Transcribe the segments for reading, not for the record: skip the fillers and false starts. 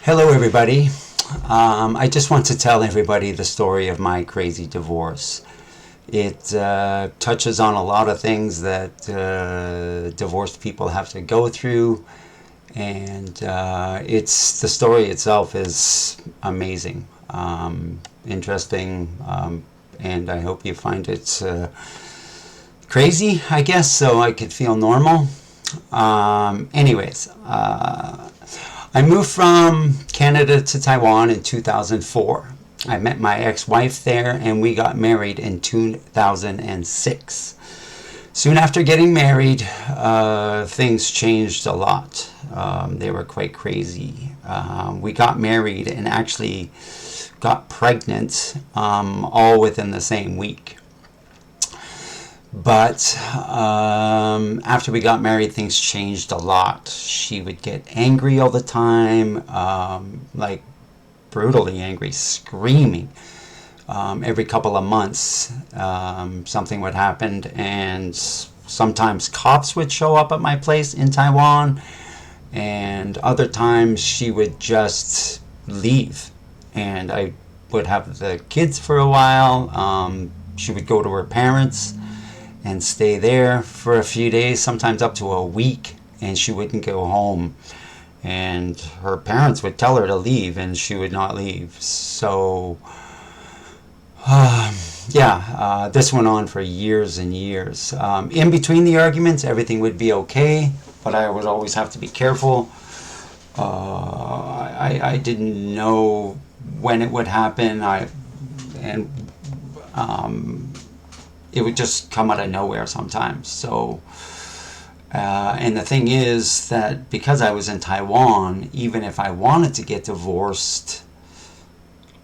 Hello, everybody. I just want to tell everybody the story of my crazy divorce. It touches on a lot of things that divorced people have to go through, and it's the story itself is amazing, interesting, and I hope you find it crazy, I guess, so I could feel normal. Anyways, I moved from Canada to Taiwan in 2004. I met my ex-wife there and we got married in 2006. Soon after getting married, things changed a lot. They were quite crazy. We got married and actually got pregnant all within the same week. But after we got married, things changed a lot. She would get angry all the time, like brutally angry, screaming. Every couple of months, something would happen, and sometimes cops would show up at my place in Taiwan, and other times she would just leave, and I would have the kids for a while. She would go to her parents and stay there for a few days, sometimes up to a week, and she wouldn't go home. And her parents would tell her to leave, and she would not leave. So, this went on for years and years. In between the arguments, everything would be okay, but I would always have to be careful. I didn't know when it would happen. It would just come out of nowhere sometimes. So, and the thing is that because I was in Taiwan, even if I wanted to get divorced,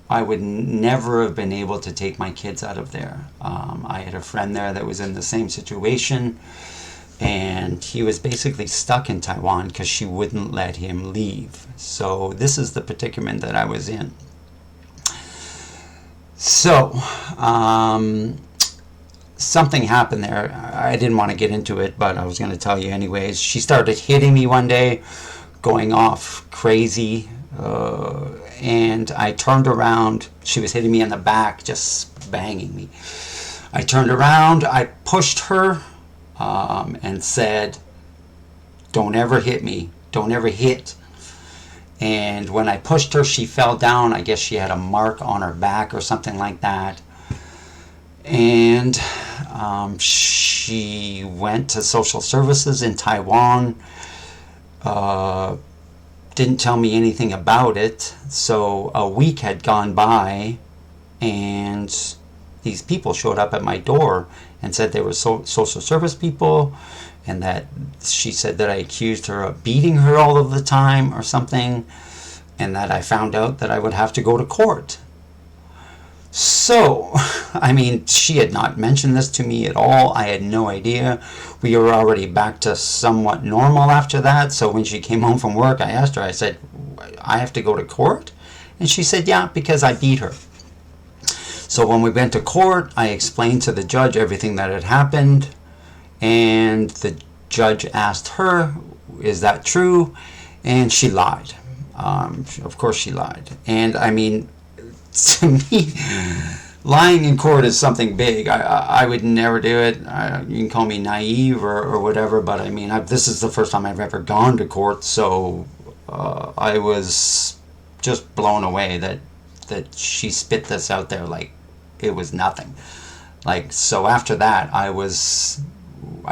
I would never have been able to take my kids out of there. I had a friend there that was in the same situation, and he was basically stuck in Taiwan because she wouldn't let him leave. So this is the predicament that I was in. So, something happened there. I didn't want to get into it, but I was going to tell you anyways. She started hitting me one day, going off crazy, and I turned around. She was hitting me in the back, just banging me. I turned around, I pushed her, and said, "Don't ever hit me. Don't ever hit." And when I pushed her, she fell down. I guess she had a mark on her back or something like that. And she went to social services in Taiwan, didn't tell me anything about it. So a week had gone by, and these people showed up at my door and said they were social service people, and that she said that I accused her of beating her all of the time or something, and that I found out that I would have to go to court. So, I mean, she had not mentioned this to me at all. I had no idea. We were already back to somewhat normal after that. So when she came home from work, I asked her, I said, "I have to go to court?" And she said, "Yeah, because I beat her." So when we went to court, I explained to the judge everything that had happened. And the judge asked her, "Is that true?" And she lied. Of course she lied. And I mean, to me, lying in court is something big. I would never do it. You can call me naive or whatever, but I mean, this is the first time I've ever gone to court, so I was just blown away that she spit this out there like it was nothing. Like, so after that, I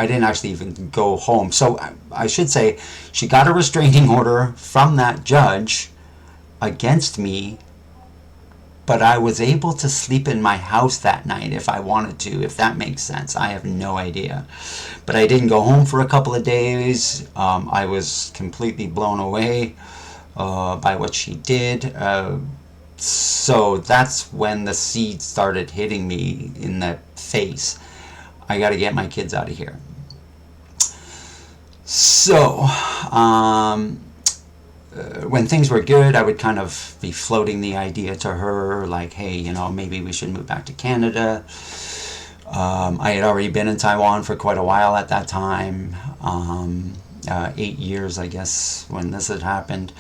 didn't actually even go home. So I should say, she got a restraining order from that judge against me, but I was able to sleep in my house that night if I wanted to, if that makes sense. I have no idea. But I didn't go home for a couple of days. I was completely blown away by what she did. So that's when the seed started hitting me in the face. I got to get my kids out of here. So, when things were good, I would kind of be floating the idea to her, like, hey, maybe we should move back to Canada. I had already been in Taiwan for quite a while at that time, 8 years, I guess, when this had happened.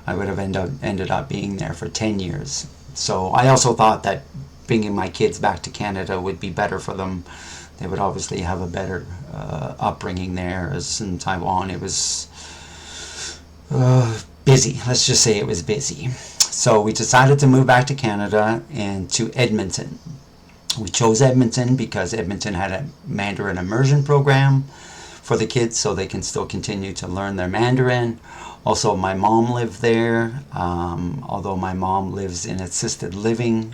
I would have ended up being there for 10 years. So I also thought that bringing my kids back to Canada would be better for them. They would obviously have a better upbringing there. As in Taiwan, it was busy. Let's just say it was busy. So we decided to move back to Canada and to Edmonton. We chose Edmonton because Edmonton had a Mandarin immersion program for the kids so they can still continue to learn their Mandarin. Also, my mom lived there. Although my mom lives in assisted living,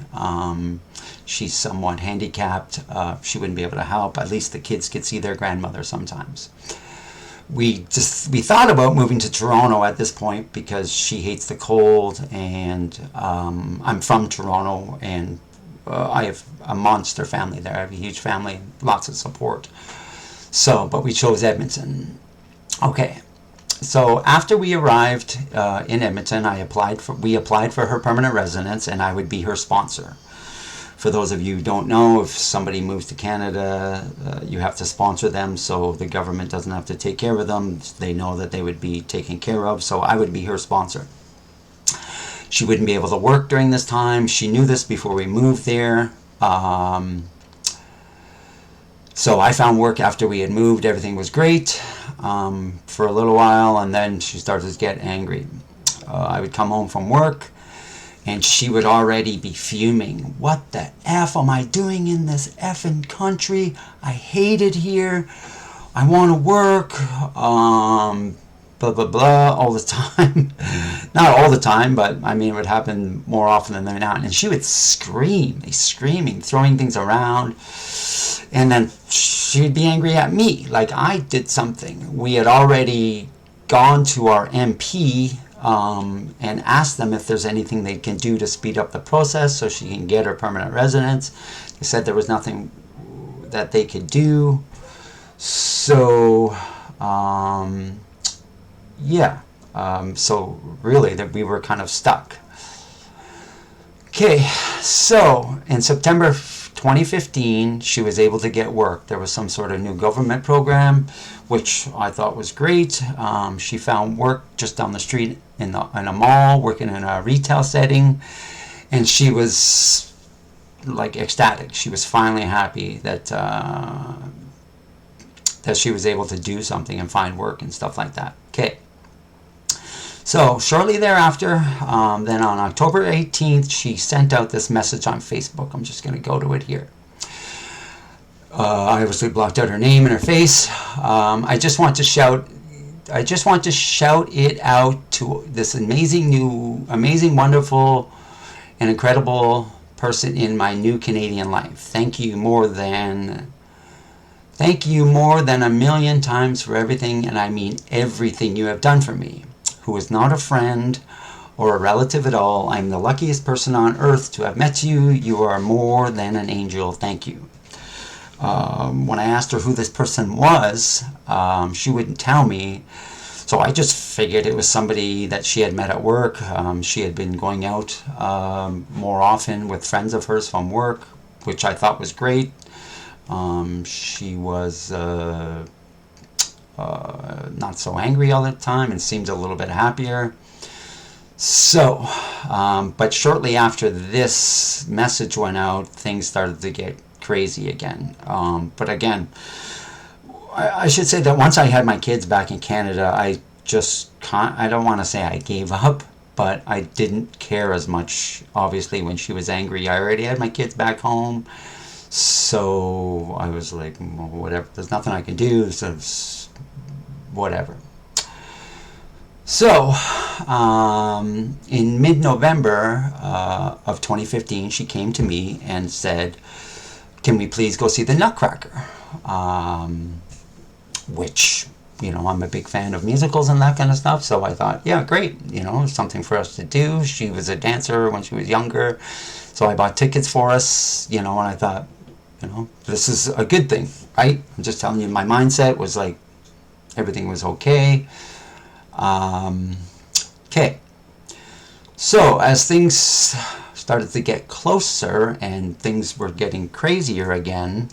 she's somewhat handicapped. She wouldn't be able to help. At least the kids could see their grandmother sometimes. We thought about moving to Toronto at this point because she hates the cold, and I'm from Toronto, and I have a monster family there. I have a huge family, lots of support. So, but we chose Edmonton. Okay. So after we arrived in Edmonton, we applied for her permanent residence, and I would be her sponsor. For those of you who don't know, if somebody moves to Canada, you have to sponsor them, so the government doesn't have to take care of them. They know that they would be taken care of, so I would be her sponsor. She wouldn't be able to work during this time. She knew this before we moved there. So I found work after we had moved. Everything was great for a little while, and then she started to get angry. I would come home from work, and she would already be fuming. What the F am I doing in this effing country? I hate it here. I want to work. Blah, blah, blah, all the time. Not all the time, but I mean, it would happen more often than not. And she would screaming, throwing things around. And then she'd be angry at me, like I did something. We had already gone to our MP and asked them if there's anything they can do to speed up the process so she can get her permanent residence. They said there was nothing that they could do. So, yeah. So really that we were kind of stuck. Okay, so in September 2015, she was able to get work. There was some sort of new government program, which I thought was great. She found work just down the street in a mall, working in a retail setting, and she was like ecstatic. She was finally happy that she was able to do something and find work and stuff like that. Okay. So shortly thereafter, then on October 18th, she sent out this message on Facebook. I'm just going to go to it here. I obviously blocked out her name and her face. I just want to shout it out to this amazing, wonderful, and incredible person in my new Canadian life. Thank you more than a million times for everything, and I mean everything you have done for me. Who is not a friend or a relative at all. I'm the luckiest person on earth to have met you. You are more than an angel. Thank you. When I asked her who this person was, she wouldn't tell me. So I just figured it was somebody that she had met at work. She had been going out more often with friends of hers from work, which I thought was great. She was not so angry all the time and seemed a little bit happier. So, but shortly after this message went out, things started to get crazy again. But again, I should say that once I had my kids back in Canada, I don't want to say I gave up, but I didn't care as much, obviously, when she was angry. I already had my kids back home, so I was like, well, whatever, there's nothing I can do, so whatever. So, in mid-November of 2015, she came to me and said, can we please go see the Nutcracker? Which, I'm a big fan of musicals and that kind of stuff, so I thought, yeah, great, something for us to do. She was a dancer when she was younger, so I bought tickets for us, and I thought, this is a good thing, right? I'm just telling you, my mindset was like, everything was okay. Okay. So as things started to get closer and things were getting crazier again,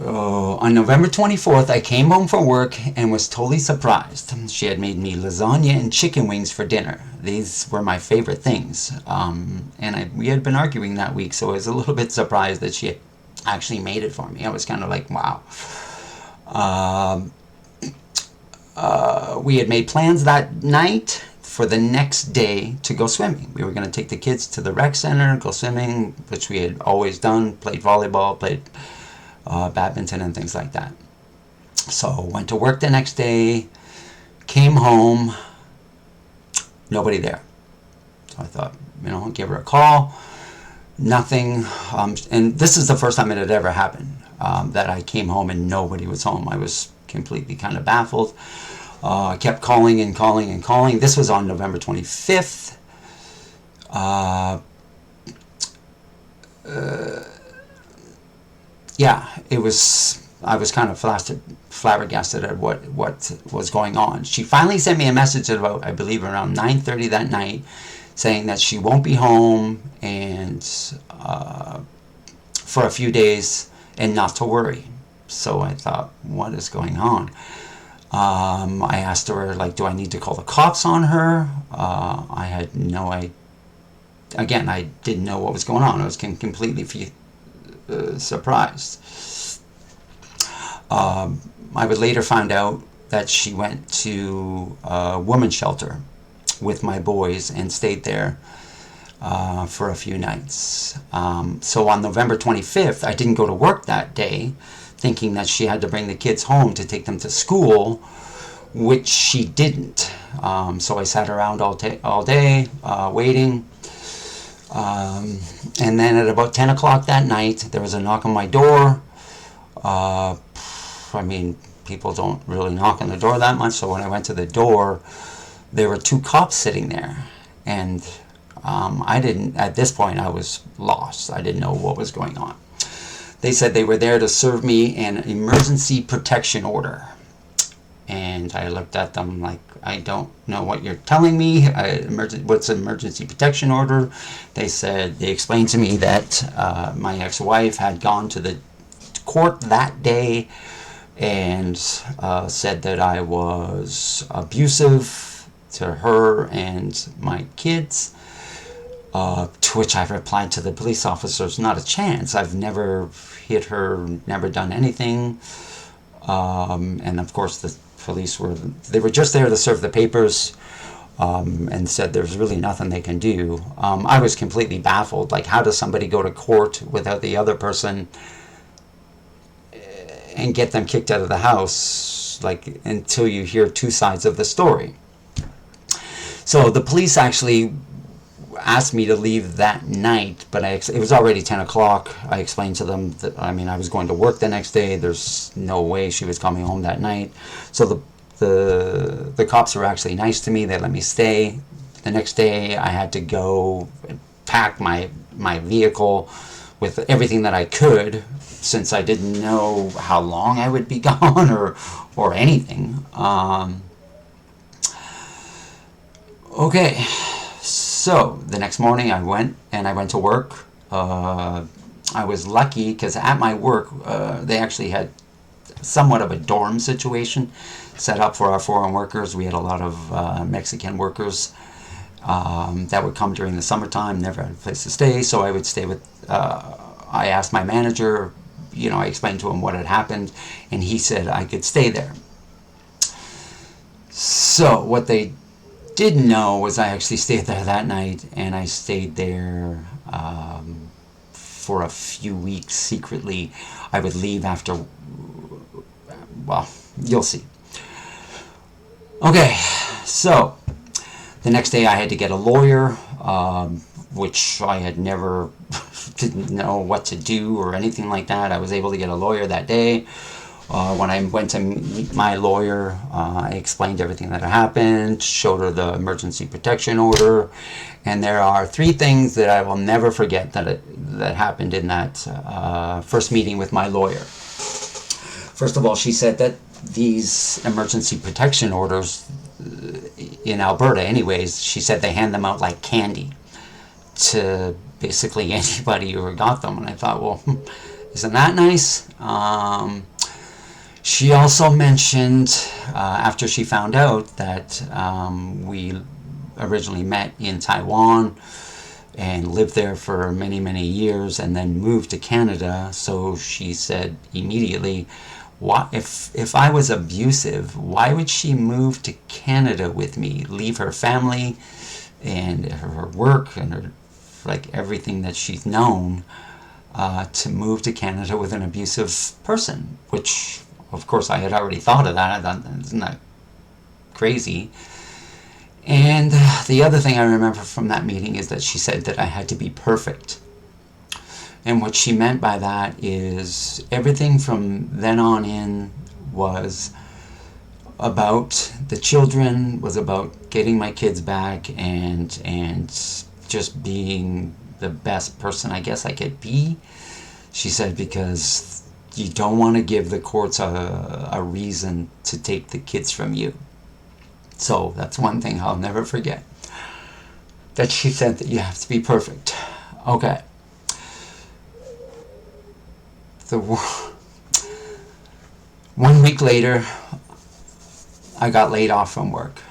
On November 24th, I came home from work and was totally surprised. She had made me lasagna and chicken wings for dinner. These were my favorite things. We had been arguing that week, so I was a little bit surprised that she actually made it for me. I was kind of like, wow. We had made plans that night for the next day to go swimming. We were going to take the kids to the rec center, go swimming, which we had always done, played volleyball, played badminton and things like that. So went to work the next day, came home, nobody there. So I thought, I'll give her a call. Nothing. And this is the first time it had ever happened, that I came home and nobody was home. I was completely kind of baffled. I kept calling and calling and calling. This was on November 25th. It was. I was kind of flabbergasted at what was going on. She finally sent me a message at about, I believe, around 9:30 that night, saying that she won't be home and for a few days and not to worry. So I thought, what is going on? I asked her, do I need to call the cops on her? I had no idea. Again, I didn't know what was going on. I was completely surprised. I would later find out that she went to a women's shelter with my boys and stayed there for a few nights. So on November 25th, I didn't go to work that day, thinking that she had to bring the kids home to take them to school, which she didn't. So I sat around all day waiting. And then at about 10 o'clock that night, there was a knock on my door. People don't really knock on the door that much, so when I went to the door, there were two cops sitting there. And at this point, I was lost. I didn't know what was going on. They said they were there to serve me an emergency protection order. And I looked at them like, I don't know what you're telling me. What's an emergency protection order? They explained to me that my ex-wife had gone to the court that day and said that I was abusive to her and my kids. To which I replied to the police officers, not a chance. I've never hit her, never done anything. And of course the police were just there to serve the papers, and said there's really nothing they can do. I was completely baffled. How does somebody go to court without the other person and get them kicked out of the house, until you hear two sides of the story? So the police actually asked me to leave that night, but it was already 10 o'clock. I explained to them that, I was going to work the next day. There's no way she was coming home that night. So the cops were actually nice to me. They let me stay. The next day, I had to go and pack my vehicle with everything that I could, since I didn't know how long I would be gone or anything. Okay. So the next morning I went to work. I was lucky because at my work they actually had somewhat of a dorm situation set up for our foreign workers. We had a lot of Mexican workers that would come during the summertime, never had a place to stay, so I would stay with, I asked my manager, I explained to him what had happened, and he said I could stay there. So what they didn't know was I actually stayed there that night, and I stayed there for a few weeks secretly. I would leave after, well, you'll see. Okay, so the next day I had to get a lawyer, which I had never, didn't know what to do or anything like that. I was able to get a lawyer that day. When I went to meet my lawyer, I explained everything that had happened, showed her the emergency protection order, and there are three things that I will never forget that happened in that first meeting with my lawyer. First of all, she said that these emergency protection orders in Alberta anyways, she said they hand them out like candy to basically anybody who got them. And I thought, well, Isn't that nice? She also mentioned, after she found out that we originally met in Taiwan and lived there for many, many years and then moved to Canada, so she said immediately, "What if I was abusive, why would she move to Canada with me, leave her family and her work and her, like, everything that she's known, to move to Canada with an abusive person?" Which, of course, I had already thought of that. I thought, isn't that crazy? And the other thing I remember from that meeting is that she said that I had to be perfect. And what she meant by that is everything from then on in was about the children, was about getting my kids back, and just being the best person I guess I could be. She said, because you don't want to give the courts a reason to take the kids from you. So that's one thing I'll never forget, that she said that you have to be perfect. Okay. The 1 week later, I got laid off from work.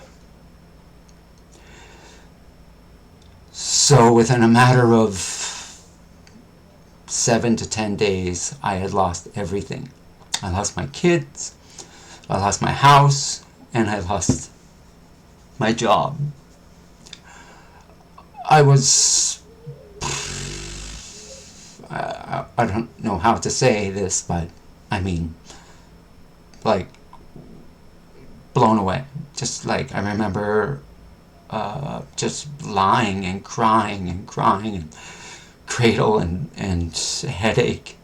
So within a matter of 7 to 10 days, I had lost everything. I lost my kids, I lost my house, and I lost my job. I was, I don't know how to say this, but I mean, like, blown away. Just like, I remember just lying and crying and cradle and headache.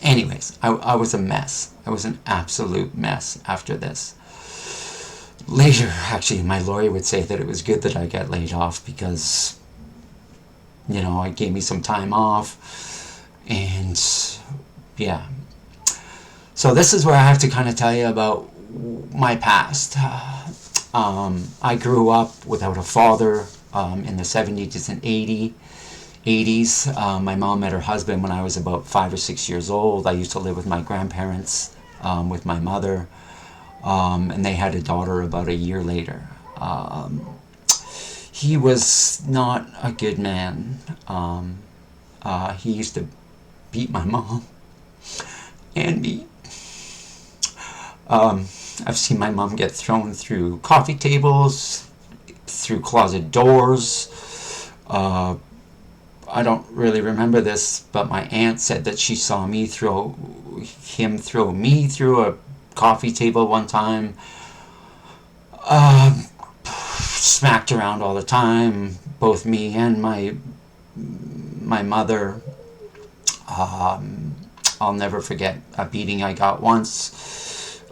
Anyways, I was a mess. I was an absolute mess after this. Later, actually, my lawyer would say that it was good that I got laid off because, it gave me some time off. And yeah. So this is where I have to kind of tell you about my past. I grew up without a father in the 70s and 80s. My mom met her husband when I was about 5 or 6 years old. I used to live with my grandparents, with my mother, and they had a daughter about a year later. He was not a good man. He used to beat my mom and me. I've seen my mom get thrown through coffee tables, through closet doors. I don't really remember this, but my aunt said that she saw me throw me through a coffee table one time. Smacked around all the time, both me and my mother. I'll never forget a beating I got once.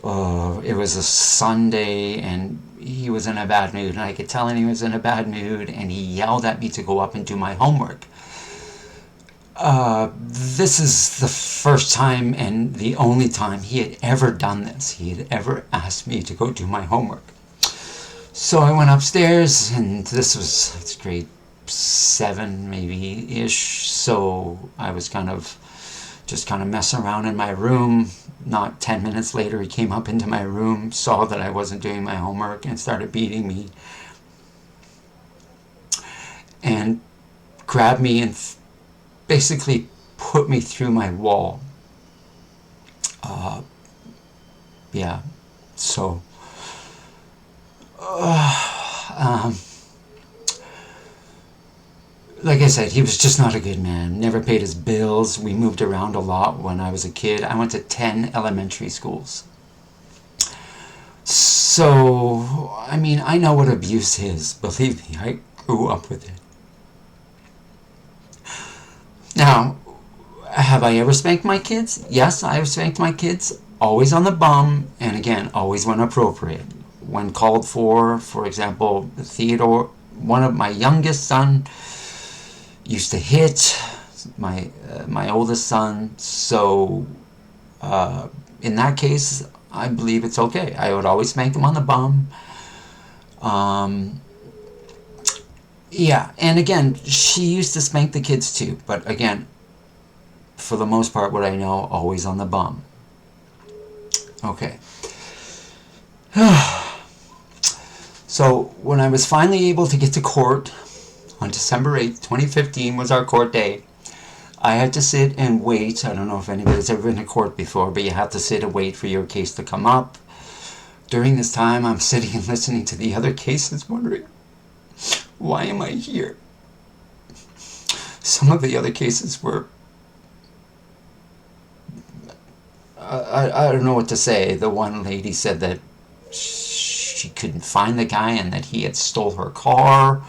It was a Sunday, and he was in a bad mood, and I could tell he was in a bad mood, and he yelled at me to go up and do my homework. This is the first time and the only time he had ever done this. He had ever asked me to go do my homework. So I went upstairs, and this was grade 7 maybe-ish, so I was kind of messing around in my room. Not 10 minutes later, he came up into my room, saw that I wasn't doing my homework, and started beating me. And grabbed me and basically put me through my wall. Yeah, so... like I said, he was just not a good man. Never paid his bills. We moved around a lot when I was a kid. I went to 10 elementary schools. So, I mean, I know what abuse is. Believe me, I grew up with it. Now, have I ever spanked my kids? Yes, I have spanked my kids. Always on the bum, and again, always when appropriate. When called for example, Theodore, one of my youngest son, used to hit my oldest son, so in that case, I believe it's okay. I would always spank him on the bum. Yeah, and again, she used to spank the kids too, but again, for the most part, what I know, always on the bum. Okay. So when I was finally able to get to court on December 8th, 2015 was our court day. I had to sit and wait. I don't know if anybody's ever been to court before, but you have to sit and wait for your case to come up. During this time, I'm sitting and listening to the other cases, wondering, why am I here? Some of the other cases were, I don't know what to say. The one lady said that she couldn't find the guy and that he had stole her car.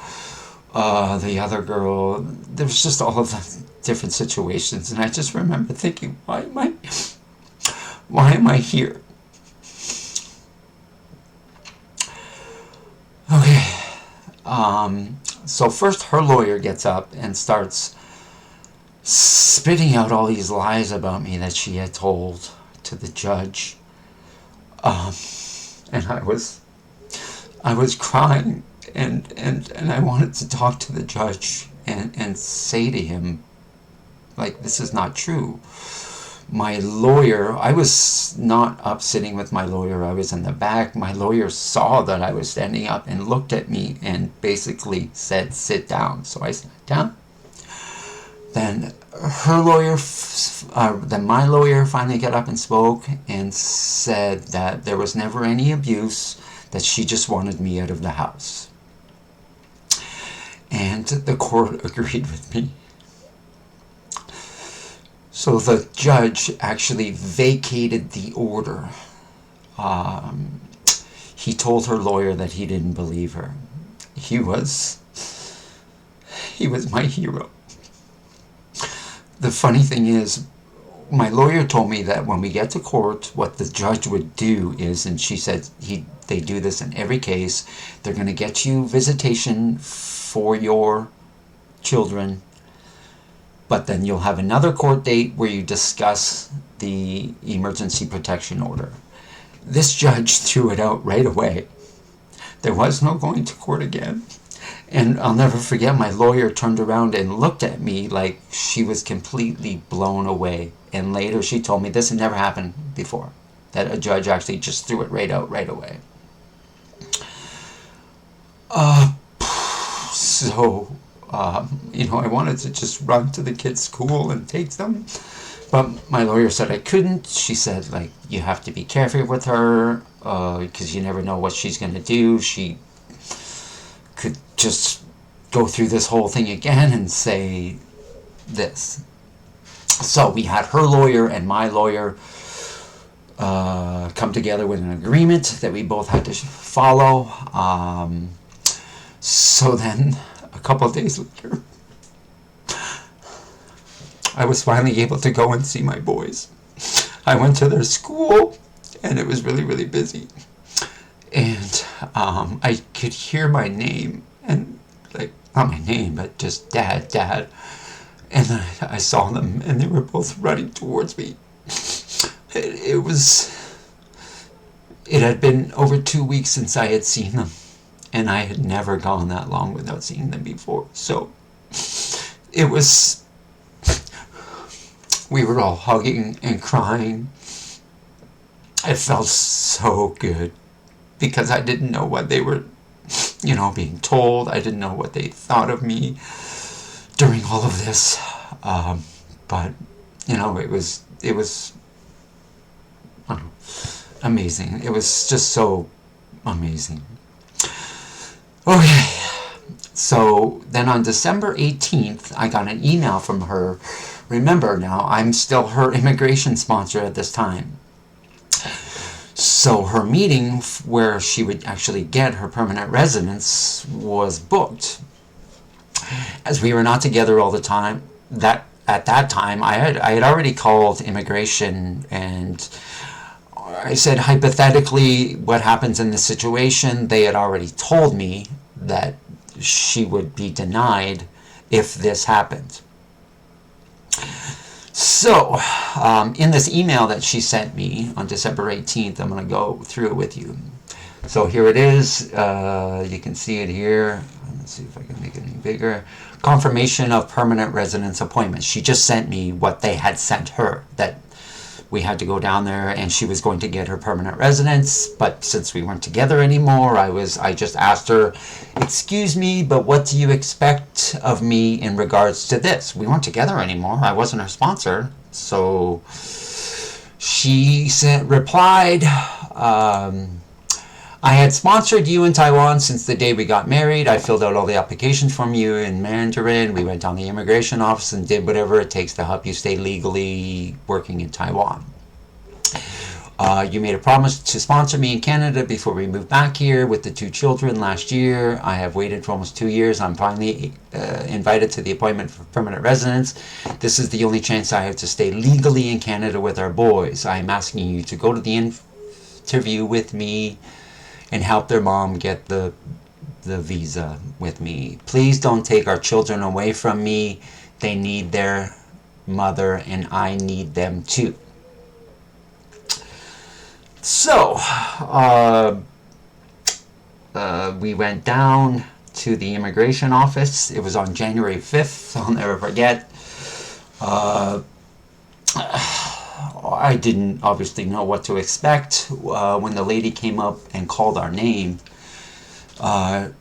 The other girl, there was just all of the different situations, and I just remember thinking, why am I here? Okay. So first her lawyer gets up and starts spitting out all these lies about me that she had told to the judge. And I was crying, and I wanted to talk to the judge and say to him, like, this is not true. My lawyer, I was not up sitting with my lawyer, I was in the back. My lawyer saw that I was standing up and looked at me and basically said, sit down. So I sat down. Then then my lawyer finally got up and spoke and said that there was never any abuse, that she just wanted me out of the house. And the court agreed with me. So the judge actually vacated the order. He told her lawyer that he didn't believe her. He was my hero. The funny thing is, my lawyer told me that when we get to court, what the judge would do is, and she said they do this in every case, they're going to get you visitation for your children, but then you'll have another court date where you discuss the emergency protection order. This judge threw it out right away. There was no going to court again. And I'll never forget, my lawyer turned around and looked at me like she was completely blown away. And later she told me this had never happened before, that a judge actually just threw it right out right away. So, I wanted to just run to the kids' school and take them. But my lawyer said I couldn't. She said, like, you have to be careful with her, because you never know what she's going to do. She could just go through this whole thing again and say this. So we had her lawyer and my lawyer come together with an agreement that we both had to follow. So then, a couple of days later, I was finally able to go and see my boys. I went to their school, and it was really, really busy. And I could hear my name, and like, not my name, but just Dad, Dad. And then I saw them, and they were both running towards me. It had been over 2 weeks since I had seen them, and I had never gone that long without seeing them before. So we were all hugging and crying. It felt so good, because I didn't know what they were, being told. I didn't know what they thought of me during all of this. But, it was amazing. It was just so amazing. Okay. So then on December 18th, I got an email from her. Remember now, I'm still her immigration sponsor at this time. So her meeting where she would actually get her permanent residence was booked. As we were not together all the time, at that time I had already called immigration, and I said, hypothetically, what happens in this situation? They had already told me that she would be denied if this happened. So, in this email that she sent me on December 18th, I'm going to go through it with you. So here it is. You can see it here. Let's see if I can make it any bigger. Confirmation of permanent residence appointment. She just sent me what they had sent her, that we had to go down there and she was going to get her permanent residence. But since we weren't together anymore, I just asked her, excuse me, but what do you expect of me in regards to this? We weren't together anymore. I wasn't her sponsor. So she replied, I had sponsored you in Taiwan since the day we got married. I filled out all the applications from you in Mandarin. We went down the immigration office and did whatever it takes to help you stay legally working in Taiwan. You made a promise to sponsor me in Canada before we moved back here with the 2 children last year. I have waited for almost 2 years. I'm finally invited to the appointment for permanent residence. This is the only chance I have to stay legally in Canada with our boys. I'm asking you to go to the interview with me and help their mom get the visa with me. Please don't take our children away from me. They need their mother and I need them too. So, we went down to the immigration office. It was on January 5th. I'll never forget. I didn't obviously know what to expect. When the lady came up and called our name, my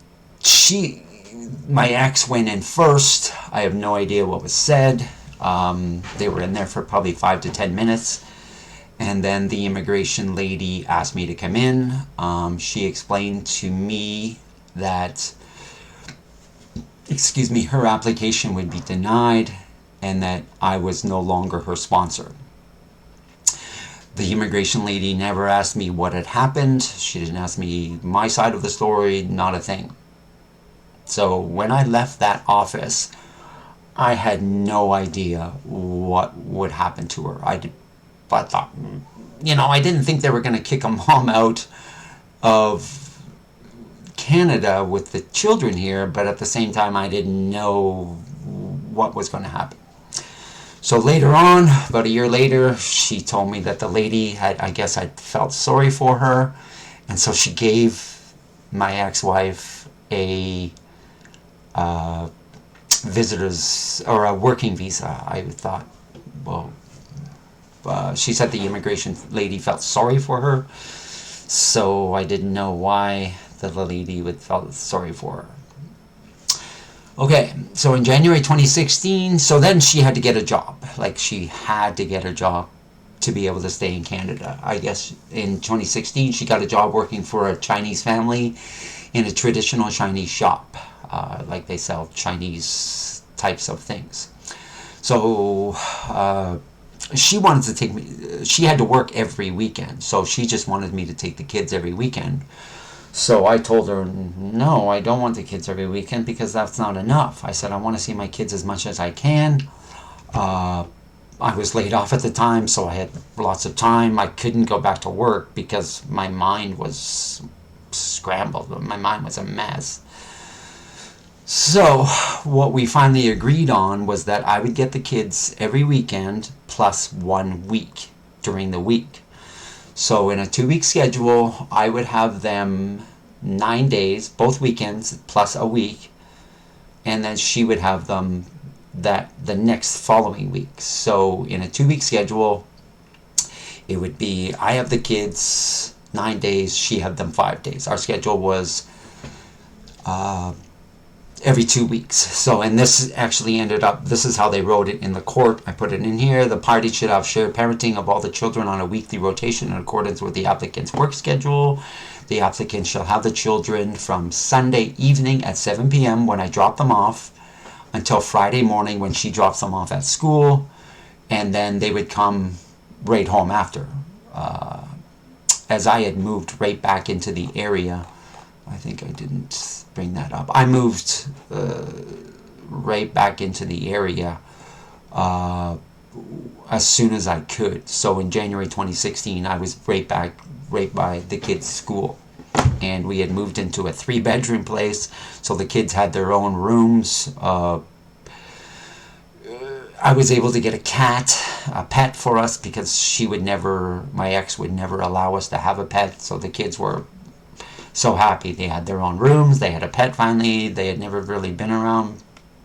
ex went in first. I have no idea what was said. They were in there for probably 5 to 10 minutes. And then the immigration lady asked me to come in. She explained to me that, her application would be denied and that I was no longer her sponsor. The immigration lady never asked me what had happened. She didn't ask me my side of the story, not a thing. So when I left that office, I had no idea what would happen to her. I thought, I didn't think they were going to kick a mom out of Canada with the children here, but at the same time, I didn't know what was going to happen. So later on, about a year later, she told me that the lady I felt sorry for her, and so she gave my ex-wife a visitor's or a working visa. I thought, well, she said the immigration lady felt sorry for her, so I didn't know why the lady would felt sorry for her. Okay, so in January 2016, so then she had to get a job. She had to get a job to be able to stay in Canada. I guess in 2016, she got a job working for a Chinese family in a traditional Chinese shop. They sell Chinese types of things. So she wanted to take me, she had to work every weekend. So she just wanted me to take the kids every weekend. So I told her, no, I don't want the kids every weekend because that's not enough. I said, I want to see my kids as much as I can. I was laid off at the time, so I had lots of time. I couldn't go back to work because my mind was scrambled. My mind was a mess. So what we finally agreed on was that I would get the kids every weekend plus 1 week during the week. So in a 2-week schedule, I would have them 9 days, both weekends, plus a week. And then she would have them the next following week. So in a 2-week schedule, it would be, I have the kids 9 days, she had them 5 days. Our schedule was every 2 weeks. So, and this actually ended up, this is how they wrote it in the court. I put it in here. The parties should have shared parenting of all the children on a weekly rotation in accordance with the applicant's work schedule. The applicant shall have the children from Sunday evening at 7 p.m. when I drop them off until Friday morning when she drops them off at school. And then they would come right home after. As I had moved right back into the area, I think I didn't bring that up. I moved right back into the area as soon as I could. So in January 2016, I was right by the kids' school. And we had moved into a 3-bedroom place, so the kids had their own rooms. I was able to get a pet for us, because my ex would never allow us to have a pet, so the kids were so happy. They had their own rooms. They had a pet finally. They had never really been around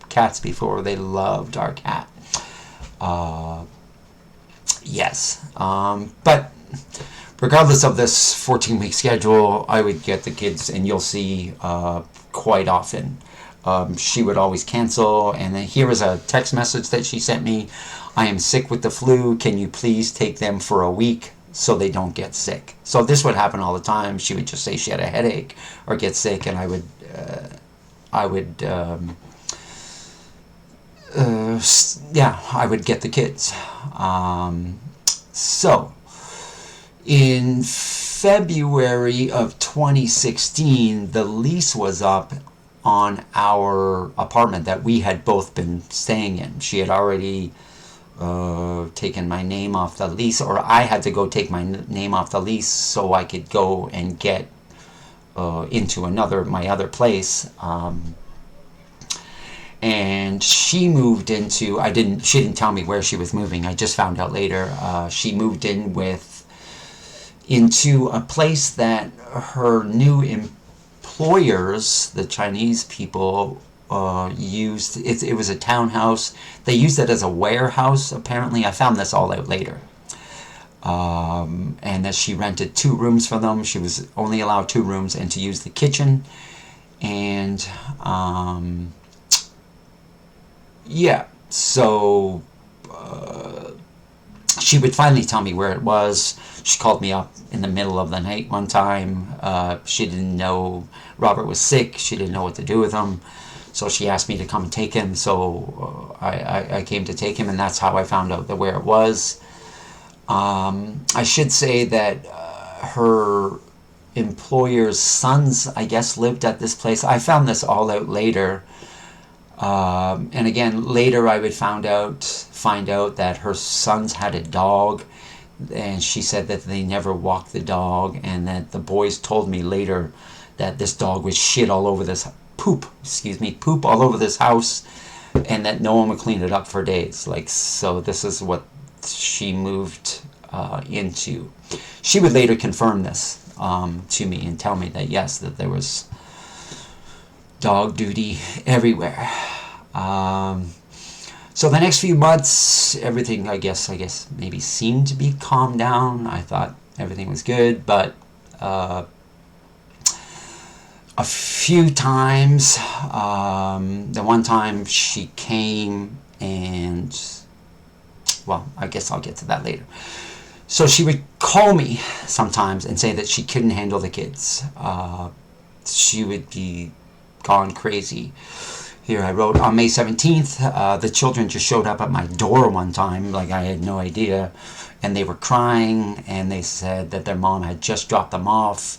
cats before. They loved our cat. Yes. But regardless of this 14-week schedule, I would get the kids, and you'll see quite often. She would always cancel, and then here is a text message that she sent me. I am sick with the flu. Can you please take them for a week so they don't get sick? So this would happen all the time. She would just say she had a headache or get sick, and I would I would get the kids. So in February of 2016, the lease was up on our apartment that we had both been staying in. She had already taken my name off the lease, or I had to go take my name off the lease so I could go and get into my other place. And she moved into, she didn't tell me where she was moving. I just found out later. She moved into a place that her new employers, the Chinese people, used. It was a townhouse. They used it as a warehouse, apparently. I found this all out later. And that she rented 2 rooms for them. She was only allowed 2 rooms and to use the kitchen. And so she would finally tell me where it was. She called me up in the middle of the night one time. She didn't know Robert was sick. She didn't know what to do with him. So she asked me to come and take him. So I came to take him, and that's how I found out where it was. I should say that her employer's sons, I guess, lived at this place. I found this all out later. And again, later I would find out that her sons had a dog, and she said that they never walked the dog, and that the boys told me later that this dog would shit all over this poop all over this house, and that no one would clean it up for days. So this is what she moved into. She would later confirm this to me and tell me that yes, that there was dog duty everywhere. So the next few months, everything I guess maybe seemed to be calmed down. I thought everything was good, but a few times, the one time she came and, well, I guess I'll get to that later. So she would call me sometimes and say that she couldn't handle the kids. She would be gone crazy. Here I wrote, on May 17th, the children just showed up at my door one time, like I had no idea, and they were crying, and they said that their mom had just dropped them off,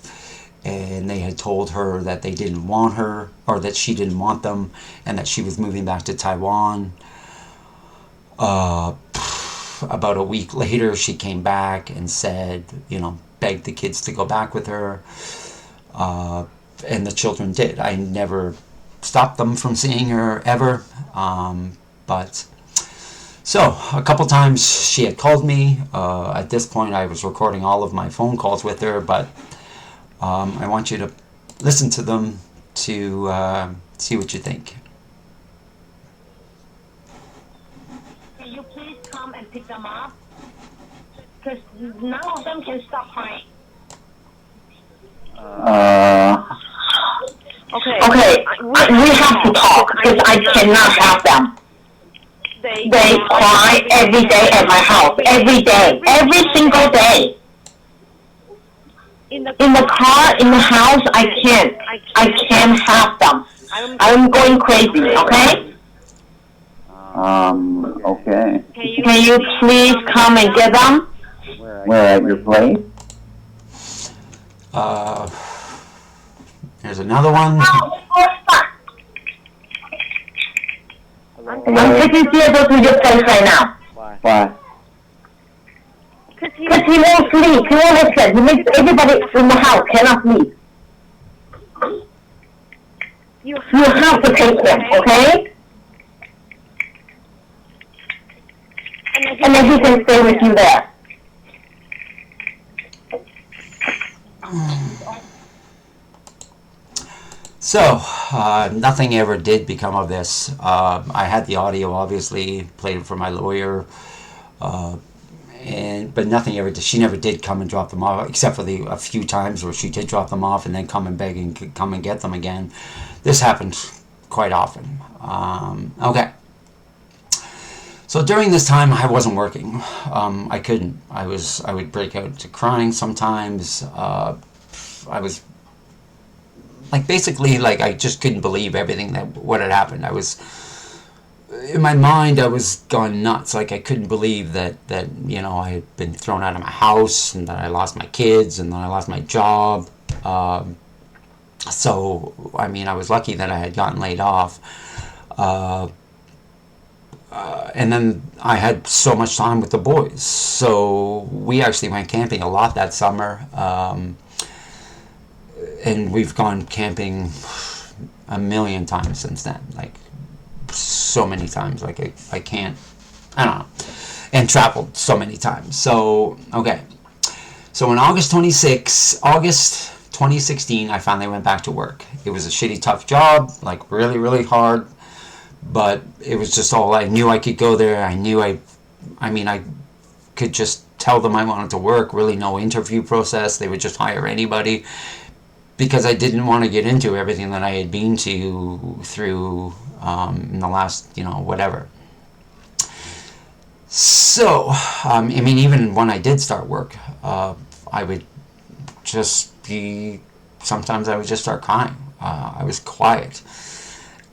and they had told her that they didn't want her, or that she didn't want them, and that she was moving back to Taiwan. About a week later, she came back and said, begged the kids to go back with her, and the children did. I never stopped them from seeing her ever, but so a couple times she had called me. At this point I was recording all of my phone calls with her, but I want you to listen to them to see what you think. Can you please come and pick them up? Because none of them can stop crying. Okay, we have to talk because I cannot have them. They cry every day at my house, every day, every single day. In the car, in the house, I can't have them. I'm going crazy, okay? Okay. Can you please come and get them? Where at your place? Here's another one. I'm taking Theodore to your place right now. Why? Because he won't sleep. He won't listen. He makes everybody in the house cannot sleep. You have to take him, okay? And then he can stay with you there. So, nothing ever did become of this. I had the audio, obviously, played it for my lawyer, but nothing ever did. She never did come and drop them off, except for a few times where she did drop them off and then come and beg and come and get them again. This happened quite often. Okay. So during this time, I wasn't working. I couldn't. I would break out into crying sometimes. I was basically I just couldn't believe everything what had happened. I was in my mind. I was gone nuts. I couldn't believe that I had been thrown out of my house, and that I lost my kids, and that I lost my job. So I mean, I was lucky that I had gotten laid off. And then I had so much time with the boys. So we actually went camping a lot that summer. And we've gone camping a million times since then. So many times. I don't know. And traveled so many times. So, okay. So in August 2016, I finally went back to work. It was a shitty, tough job. Really, really hard. But it was just all, I knew I could go there. I knew I could just tell them I wanted to work. Really no interview process. They would just hire anybody. Because I didn't want to get into everything that I had been through in the last, whatever. So, even when I did start work, I would just sometimes I would just start crying. I was quiet.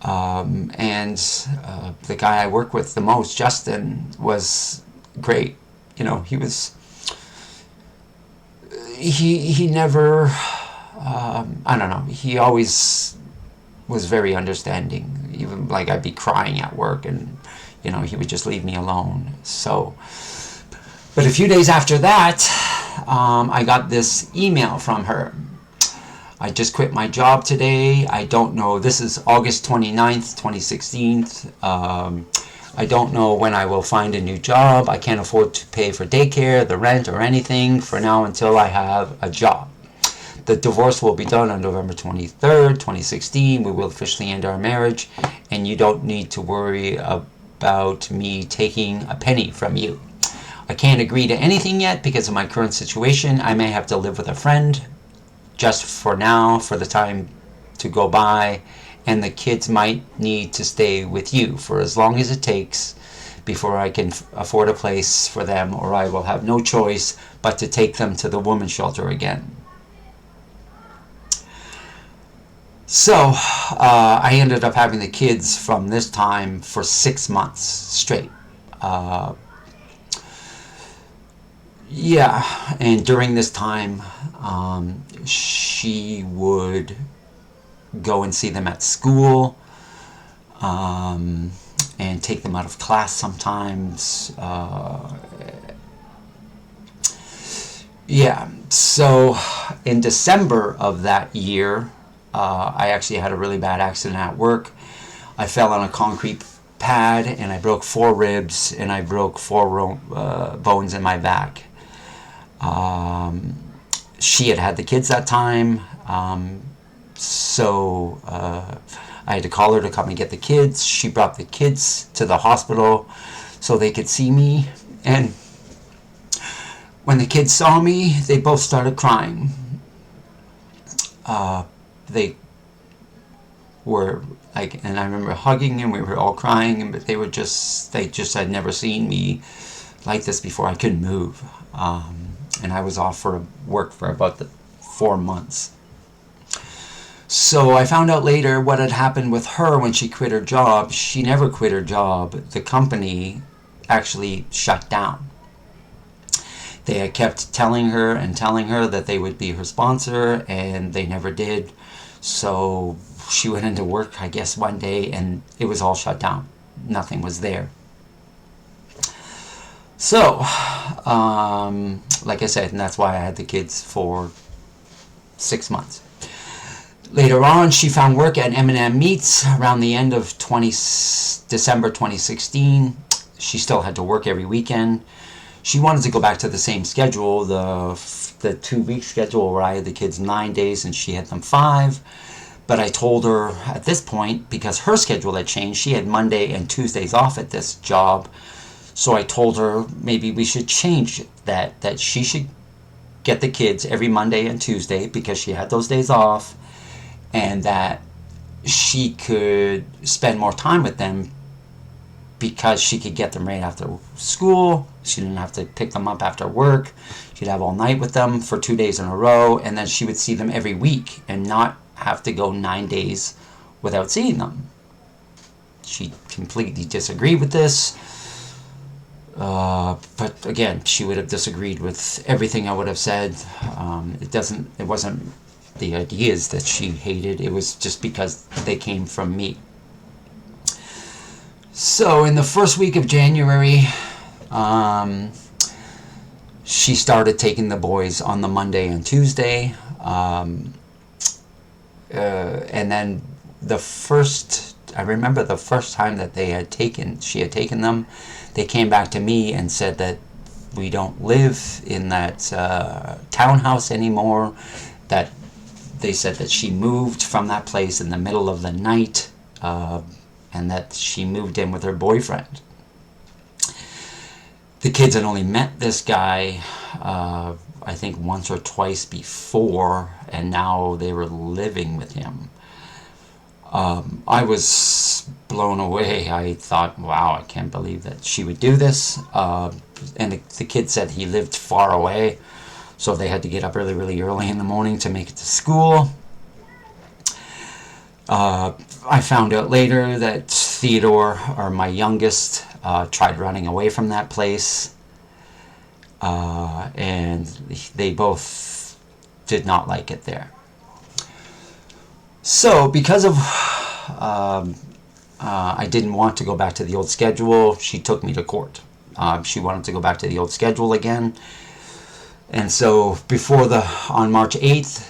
And the guy I work with the most, Justin, was great. He never, I don't know, he always was very understanding. Even I'd be crying at work and, he would just leave me alone. So, but a few days after that, I got this email from her. I just quit my job today. I don't know. This is August 29th, 2016. I don't know when I will find a new job. I can't afford to pay for daycare, the rent, or anything for now until I have a job. The divorce will be done on November 23rd, 2016. We will officially end our marriage, and you don't need to worry about me taking a penny from you. I can't agree to anything yet because of my current situation. I may have to live with a friend just for now, for the time to go by, and the kids might need to stay with you for as long as it takes before I can afford a place for them, or I will have no choice but to take them to the women's shelter again. So, I ended up having the kids from this time for 6 months straight. Yeah, and during this time, she would go and see them at school, and take them out of class sometimes. Yeah, so in December of that year, I actually had a really bad accident at work. I fell on a concrete pad and I broke 4 ribs and I broke 4 bones in my back. She had the kids that time, so I had to call her to come and get the kids. She brought the kids to the hospital so they could see me, and when the kids saw me, they both started crying. They were and I remember hugging and we were all crying, but they just had never seen me like this before. I couldn't move. And I was off for work for about 4 months. So I found out later what had happened with her when she quit her job. She never quit her job. The company actually shut down. They had kept telling her that they would be her sponsor, and they never did. So she went into work, I guess, one day, and it was all shut down. Nothing was there. So, like I said, and that's why I had the kids for 6 months. Later on, she found work at M&M Meats around the end of December 2016. She still had to work every weekend. She wanted to go back to the same schedule, the 2-week schedule where I had the kids 9 days and she had them 5. But I told her at this point, because her schedule had changed, she had Monday and Tuesdays off at this job. So I told her maybe we should change that she should get the kids every Monday and Tuesday because she had those days off, and that she could spend more time with them because she could get them right after school. She didn't have to pick them up after work. She'd have all night with them for 2 days in a row, and then she would see them every week and not have to go 9 days without seeing them. She completely disagreed with this. But again, she would have disagreed with everything I would have said. It wasn't the ideas that she hated. It was just because they came from me. So in the first week of January, she started taking the boys on the Monday and Tuesday. And then I remember the first time that she had taken them, they came back to me and said that we don't live in that townhouse anymore, that they said that she moved from that place in the middle of the night, and that she moved in with her boyfriend. The kids had only met this guy, I think once or twice before, and now they were living with him. I was blown away. I thought, wow, I can't believe that she would do this. And the kid said he lived far away, so they had to get up really, really early in the morning to make it to school. I found out later that Theodore, or my youngest, tried running away from that place. And they both did not like it there. So because of I didn't want to go back to the old schedule, she took me to court. She wanted to go back to the old schedule again. And so on March 8th,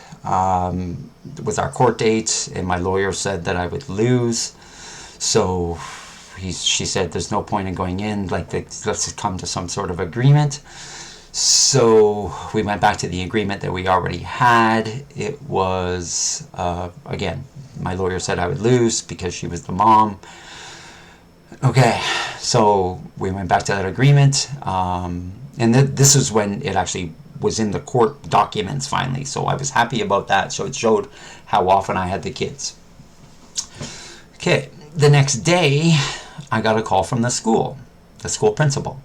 was our court date, and my lawyer said that I would lose. So she said there's no point in going in, let's come to some sort of agreement. So we went back to the agreement that we already had. It was, again, my lawyer said I would lose because she was the mom. Okay, so we went back to that agreement. And this is when it actually was in the court documents finally. So I was happy about that. So it showed how often I had the kids. Okay, the next day, I got a call from the school principal.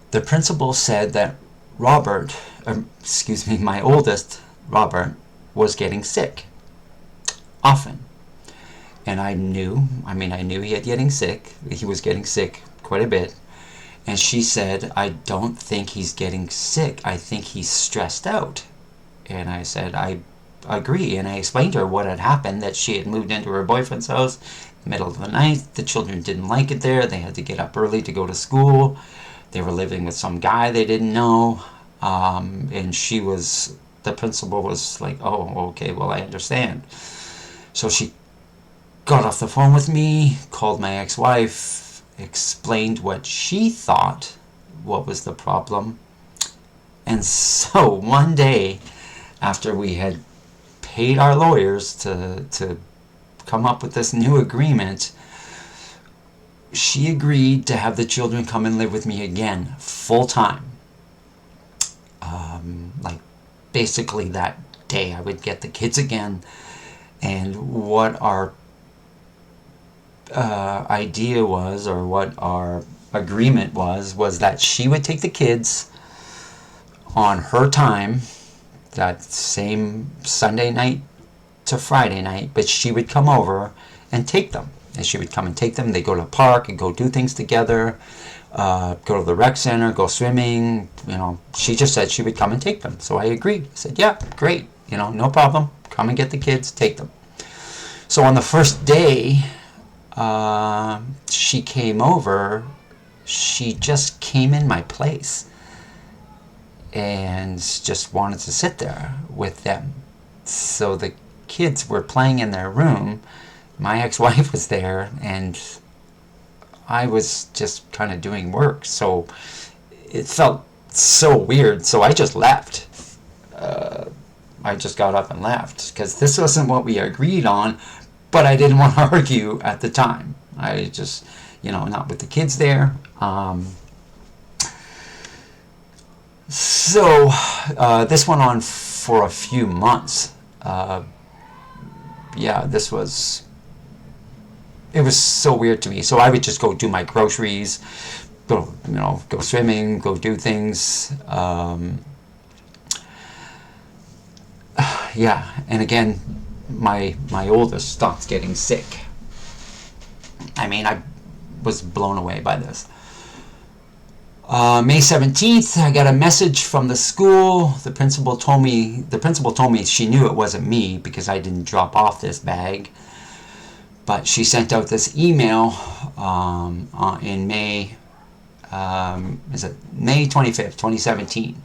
The principal said that my oldest, Robert, was getting sick often. And I knew he was getting sick quite a bit. And she said, I don't think he's getting sick. I think he's stressed out. And I said, I agree. And I explained to her what had happened, that she had moved into her boyfriend's house in the middle of the night. The children didn't like it there. They had to get up early to go to school. They were living with some guy they didn't know. And the principal was like, oh, okay, well, I understand. So she got off the phone with me, called my ex-wife, explained what she thought, what was the problem. And so one day, after we had paid our lawyers to come up with this new agreement, she agreed to have the children come and live with me again, full time. Basically that day I would get the kids again. And what our idea was, or what our agreement was that she would take the kids on her time, that same Sunday night to Friday night, but she would come over and take them. And she would come and take them. They'd go to the park and go do things together, go to the rec center, go swimming. She just said she would come and take them. So I agreed. I said, yeah, great. No problem. Come and get the kids, take them. So on the first day, she came over. She just came in my place and just wanted to sit there with them. So the kids were playing in their room. My ex-wife was there, and I was just kind of doing work. So it felt so weird. So I just left. I just got up and left because this wasn't what we agreed on, but I didn't want to argue at the time. I just, not with the kids there. So this went on for a few months. It was so weird to me. So I would just go do my groceries, go swimming, go do things. And again, my oldest stopped getting sick. I mean, I was blown away by this. May 17th, I got a message from the school. The principal told me she knew it wasn't me because I didn't drop off this bag. But she sent out this email in May 25th, 2017.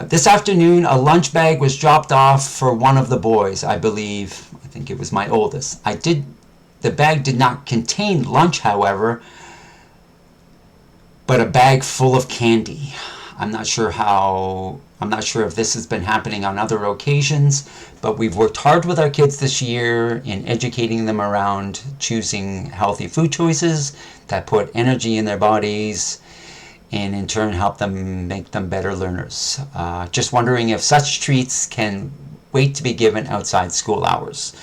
This afternoon, a lunch bag was dropped off for one of the boys, I believe. I think it was my oldest. The bag did not contain lunch, however, but a bag full of candy. I'm not sure if this has been happening on other occasions, but we've worked hard with our kids this year in educating them around choosing healthy food choices that put energy in their bodies and in turn help them make them better learners. Just wondering if such treats can wait to be given outside school hours.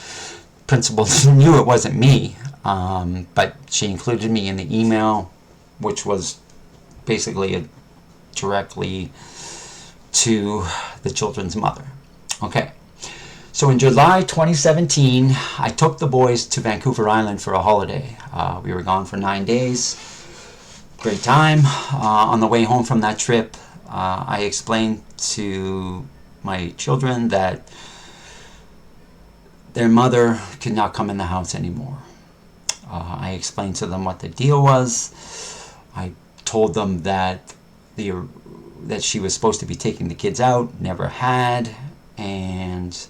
Principal knew it wasn't me, but she included me in the email, which was basically directly to the children's mother. Okay. So in July 2017, I took the boys to Vancouver Island for a holiday. We were gone for 9 days. Great time. On the way home from that trip, I explained to my children that their mother could not come in the house anymore. I explained to them what the deal was. I told them that she was supposed to be taking the kids out, never had, and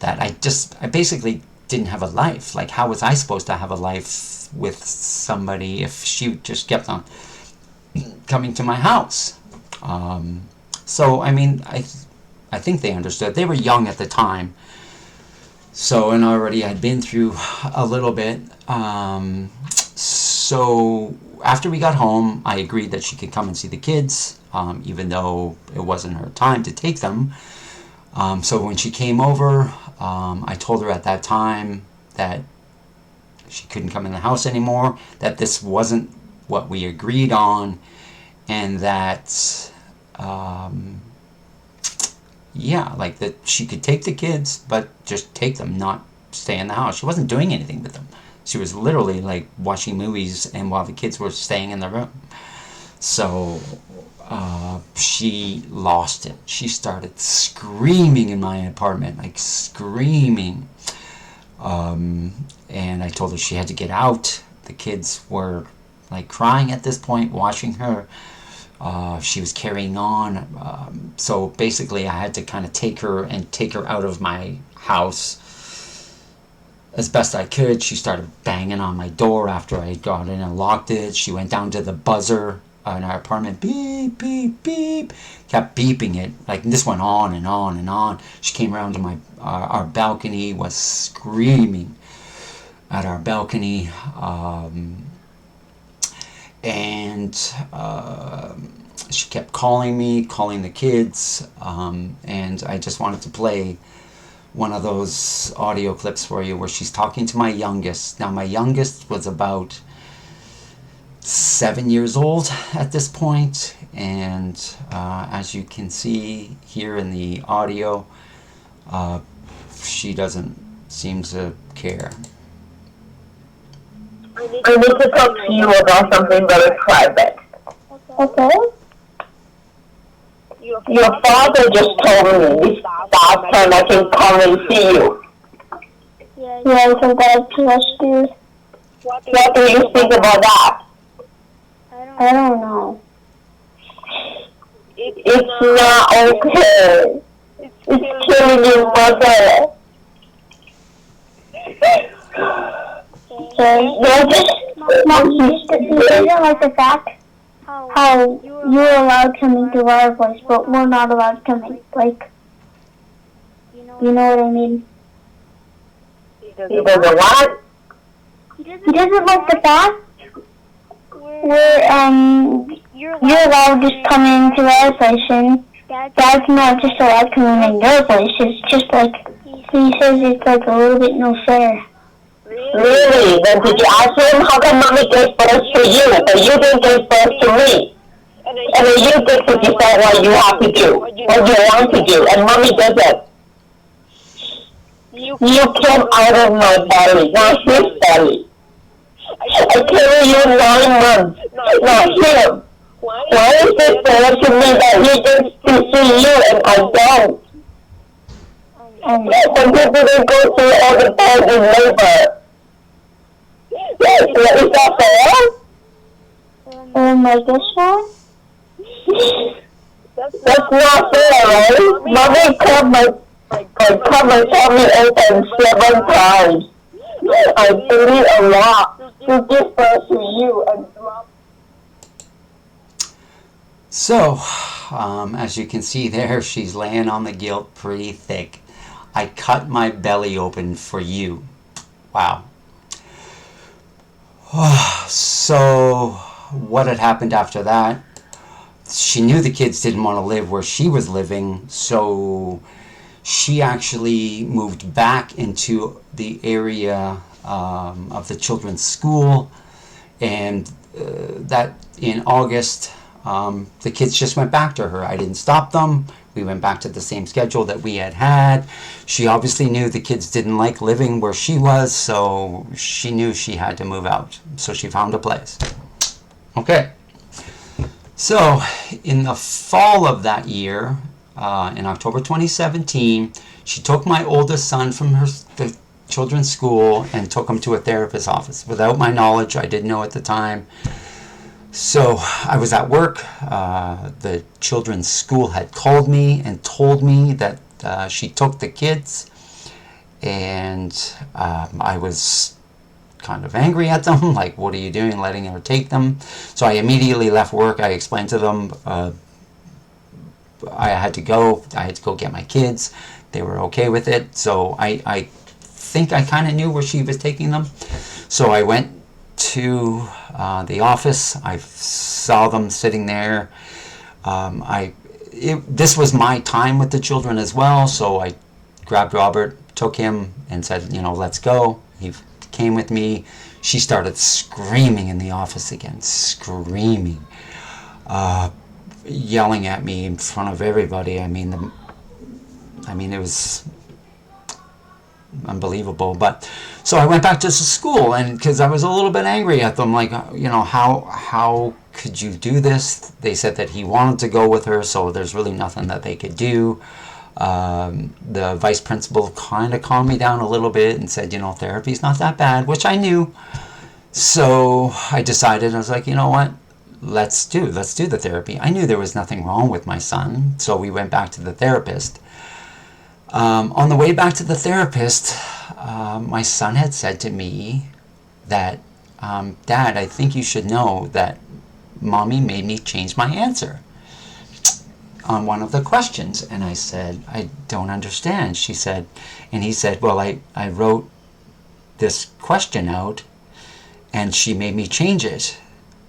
that I basically didn't have a life. Like, how was I supposed to have a life with somebody if she just kept on coming to my house? So, I mean, I think they understood. They were young at the time, and already I'd been through a little bit. So after we got home, I agreed that she could come and see the kids, even though it wasn't her time to take them. So when she came over, I told her at that time that she couldn't come in the house anymore, that this wasn't what we agreed on, and that, that she could take the kids, but just take them, not stay in the house. She wasn't doing anything with them. She was literally like watching movies and while the kids were staying in the room. So she lost it. She started screaming in my apartment, like screaming. And I told her she had to get out. The kids were like crying at this point, watching her. She was carrying on. So basically I had to kind of take her out of my house as best I could. She started banging on my door after I had got in and locked it. She went down to the buzzer in our apartment, beep, beep, beep, kept beeping it. Like, this went on and on and on. She came around to our balcony, was screaming at our balcony, and she kept calling me, calling the kids, and I just wanted to play one of those audio clips for you where she's talking to my youngest. Now, my youngest was about 7 years old at this point, and as you can see here in the audio, she doesn't seem to care. I need to talk to you about something very private. Okay? Your father just told me last time I can come and see you. Yeah, isn't that trust you? What do you think about that? I don't know. It's not okay. It's killing your mother. Mom, you didn't like the fact how you're allowed coming to our place, but we're not allowed coming. Like, You know what I mean? He doesn't what? He doesn't like the fact where you're allowed to just come into our place and Dad's not just allowed to come in your place. It's just like, he says it's like a little bit no fair. Really? Then did you ask him how come Mommy gave birth to you, but you didn't give birth to me? And then you think that you said what you have to do, what you want to do, and Mommy does it. You came out of my belly, not his belly. I carry you 9 months, not him. Why is it fair to me that he gets to see you and I don't? And people didn't go through all the pain in labor. Yes, is that fair? I guess so. That's not fair, right? Mommy cut my tummy open 7 times. I bleed a lot to give birth to you and drop. So, as you can see there, she's laying on the guilt pretty thick. I cut my belly open for you. Wow. So, what had happened after that? She knew the kids didn't want to live where she was living, so she actually moved back into the area of the children's school, and that in August, the kids just went back to her. I didn't stop them. We went back to the same schedule that we had had. She obviously knew the kids didn't like living where she was, so she knew she had to move out. So she found a place. Okay. So in the fall of that year, in October 2017, she took my oldest son from the children's school and took him to a therapist's office. Without my knowledge, I didn't know at the time. So I was at work. The children's school had called me and told me that she took the kids, and I was kind of angry at them, like, what are you doing letting her take them? So I immediately left work. I explained to them I had to go get my kids. They were okay with it. So I think I kind of knew where she was taking them. So I went to the office. I saw them sitting there. This was my time with the children as well, so I grabbed Robert, took him, and said, let's go. He came with me. She started screaming in the office again, screaming, yelling at me in front of everybody. I mean, it was unbelievable. But so I went back to school, and because I was a little bit angry at them, like, how could you do this? They said that he wanted to go with her, so there's really nothing that they could do. The vice principal kind of calmed me down a little bit and said, therapy's not that bad, which I knew. So I decided, I was like, you know what? Let's do the therapy. I knew there was nothing wrong with my son, so we went back to the therapist. On the way back to the therapist, my son had said to me that, Dad, I think you should know that Mommy made me change my answer on one of the questions. And I said, I don't understand. He said, well, I wrote this question out and she made me change it.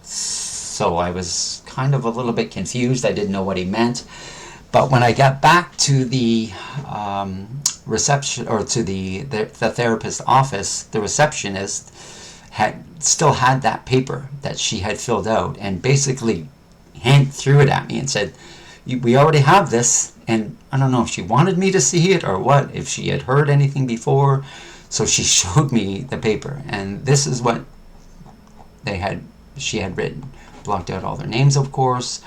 So I was kind of a little bit confused. I didn't know what he meant. But when I got back to the reception, or to the therapist's office, the receptionist still had that paper that she had filled out, and basically threw it at me and said, we already have this. And I don't know if she wanted me to see it or what, if she had heard anything before. So she showed me the paper, and this is what she had written. Blocked out all their names, of course.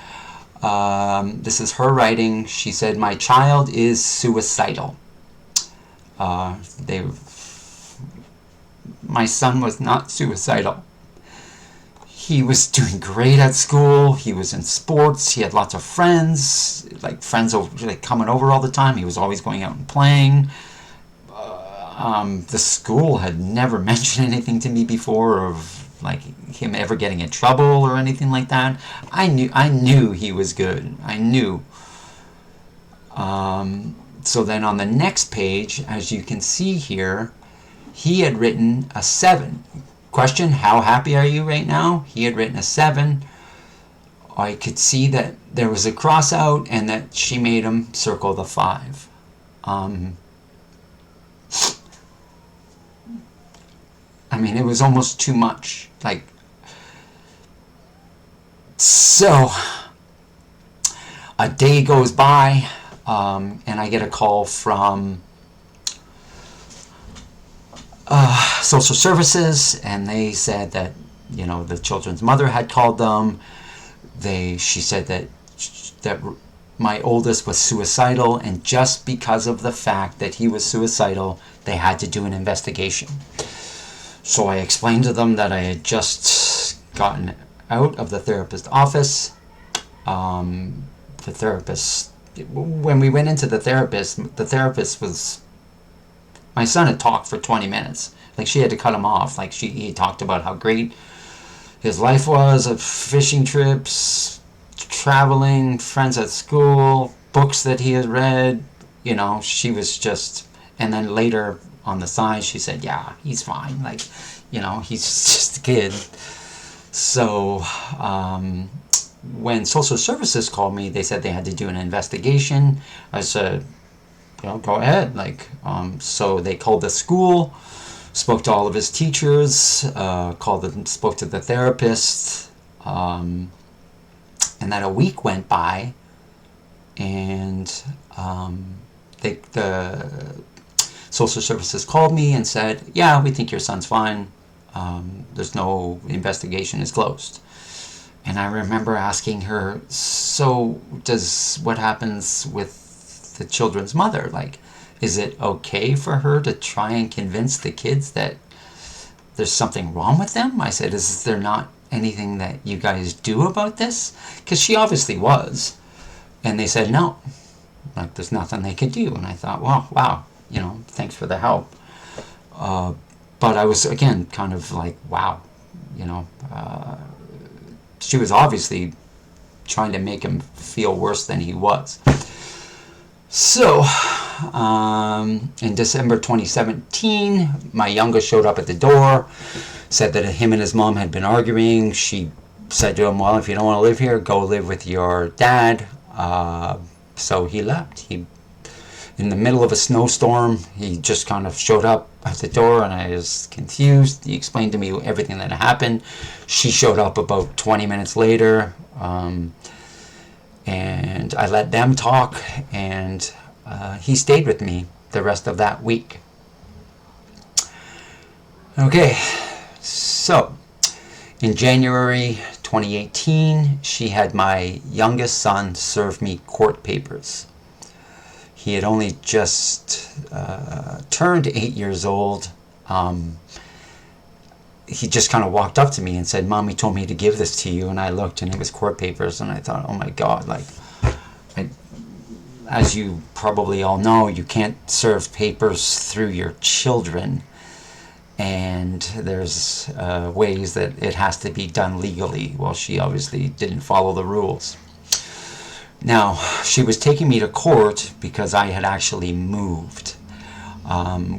This is her writing. She said, my child is suicidal. My son was not suicidal. He was doing great at school. He was in sports. He had lots of friends, coming over all the time. He was always going out and playing. The school had never mentioned anything to me before of like him ever getting in trouble or anything like that. I knew he was good. I knew. So then on the next page, as you can see here, he had written a 7. Question, how happy are you right now? He had written a 7. I could see that there was a cross out and that she made him circle the 5. I mean, it was almost too much. Like, so a day goes by, and I get a call from social services, and they said that, you know, the children's mother had called them. She said that my oldest was suicidal, and just because of the fact that he was suicidal, they had to do an investigation. So I explained to them that I had just gotten out of the therapist's office. The therapist, when we went into the therapist was, my son had talked for 20 minutes. Like, she had to cut him off. Like, he talked about how great his life was, of fishing trips, traveling, friends at school, books that he had read. You know, she was just, and then later on the side, she said, yeah, he's fine. Like, you know, he's just a kid. So, when social services called me, they said they had to do an investigation. I said, you know, go ahead. Like, so they called the school, spoke to all of his teachers, spoke to the therapist, and then a week went by, and the social services called me and said, yeah, we think your son's fine. There's no investigation is closed. And I remember asking her, so what happens with the children's mother? Like, is it okay for her to try and convince the kids that there's something wrong with them? I said, is there not anything that you guys do about this? Because she obviously was. And they said, no, like, there's nothing they could do. And I thought, well, wow, you know, thanks for the help. But I was, again, kind of like, wow, you know, she was obviously trying to make him feel worse than he was. So, in December 2017, my youngest showed up at the door, said that him and his mom had been arguing. She said to him, well, if you don't want to live here, go live with your dad. So he left. In the middle of a snowstorm, he just kind of showed up at the door, and I was confused. He explained to me everything that happened. She showed up about 20 minutes later, and I let them talk, and he stayed with me the rest of that week. Okay, so in January 2018, she had my youngest son serve me court papers. He had only just turned 8 years old. He just kind of walked up to me and said, Mommy told me to give this to you. And I looked, and it was court papers. And I thought, oh my God, like, as you probably all know, you can't serve papers through your children. And there's ways that it has to be done legally. Well, she obviously didn't follow the rules. Now, she was taking me to court because I had actually moved.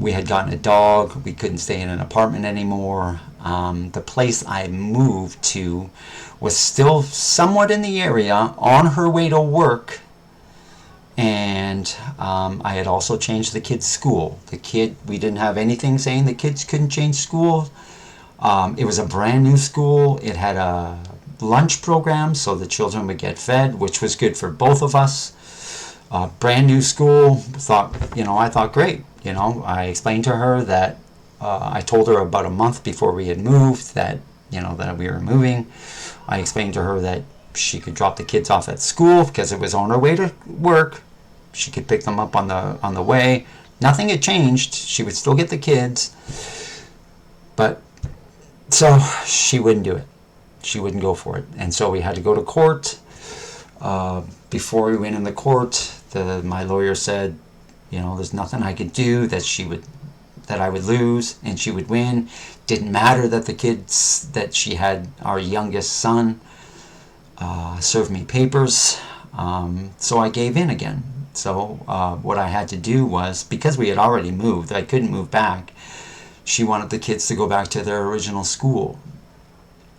We had gotten a dog. We couldn't stay in an apartment anymore. The place I moved to was still somewhat in the area, on her way to work. And I had also changed the kid's school. We didn't have anything saying the kids couldn't change school. It was a brand new school. It had a lunch program, so the children would get fed, which was good for both of us. Brand new school. I thought great. You know, I explained to her that I told her about a month before we had moved that we were moving. I explained to her that she could drop the kids off at school because it was on her way to work. She could pick them up on the way. Nothing had changed. She would still get the kids. But so she wouldn't do it. She wouldn't go for it. And so we had to go to court. Before we went in the court, my lawyer said, there's nothing I could do, that I would lose and she would win. Didn't matter that the kids that she had, our youngest son, served me papers. So I gave in again. So what I had to do was, because we had already moved, I couldn't move back. She wanted the kids to go back to their original school.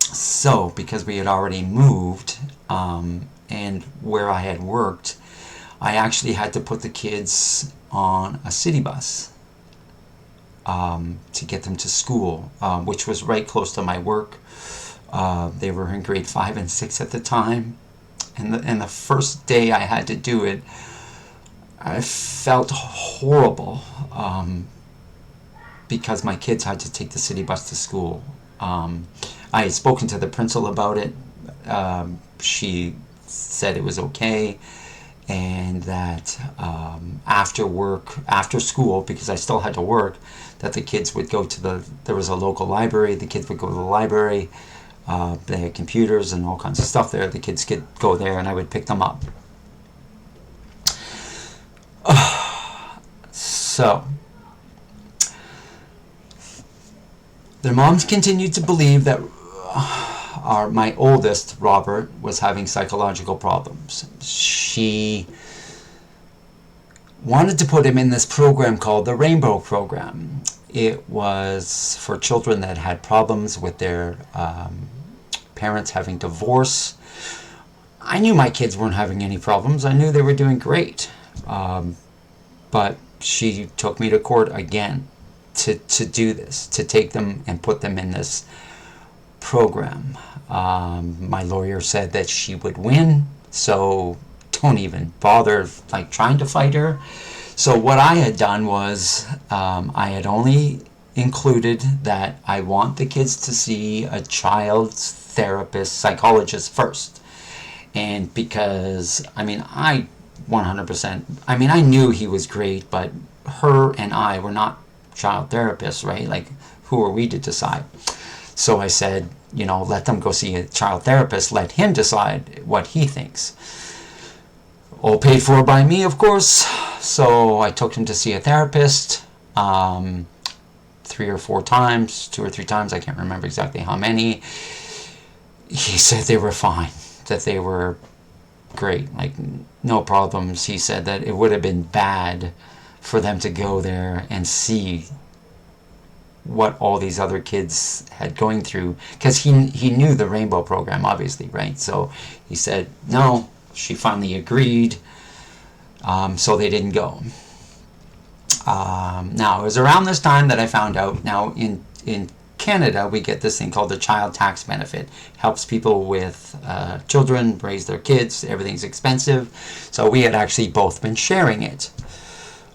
So because we had already moved, and where I had worked, I actually had to put the kids on a city bus to get them to school, which was right close to my work. They were in grade 5 and 6 at the time. And the first day I had to do it, I felt horrible because my kids had to take the city bus to school. I had spoken to the principal about it. She said it was okay, and that after school, because I still had to work, that the kids would go to there was a local library, the kids would go to the library. They had computers and all kinds of stuff there. The kids could go there and I would pick them up. So, their moms continued to believe that my oldest, Robert, was having psychological problems. She wanted to put him in this program called the Rainbow Program. It was for children that had problems with their parents having divorce. I knew my kids weren't having any problems. I knew they were doing great. But she took me to court again to do this, to take them and put them in this program. My lawyer said that she would win, so don't even bother trying to fight her. So what I had done was I had only included that I want the kids to see a child's therapist, psychologist first. And because, I 100%, I knew he was great, but her and I were not child therapists, right? Who are we to decide? So I said, let them go see a child therapist, let him decide what he thinks. All paid for by me, of course. So I took him to see a therapist 3 or 4 times, 2 or 3 times, I can't remember exactly how many. He said they were fine, that they were great, no problems. He said that it would have been bad for them to go there and see what all these other kids had going through, because he knew the Rainbow Program, obviously, right? So he said no. She finally agreed, so they didn't go. Now, it was around this time that I found out, now in Canada, we get this thing called the child tax benefit. Helps people with children raise their kids. Everything's expensive. So we had actually both been sharing it,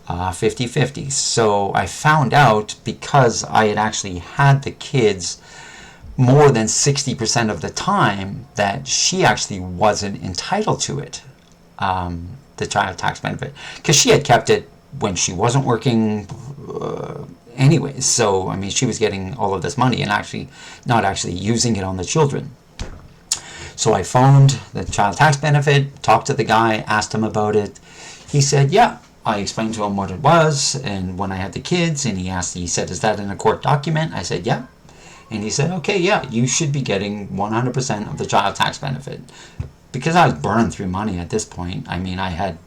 50-50. So I found out, because I had actually had the kids more than 60% of the time, that she actually wasn't entitled to it, the child tax benefit, because she had kept it when she wasn't working anyways. So she was getting all of this money and actually not actually using it on the children. So I phoned the child tax benefit, talked to the guy, asked him about it. He said yeah. I explained to him what it was and when I had the kids, and he said, is that in a court document? I said yeah. And he said, okay, yeah, you should be getting 100% of the child tax benefit. Because I was burning through money at this point. I had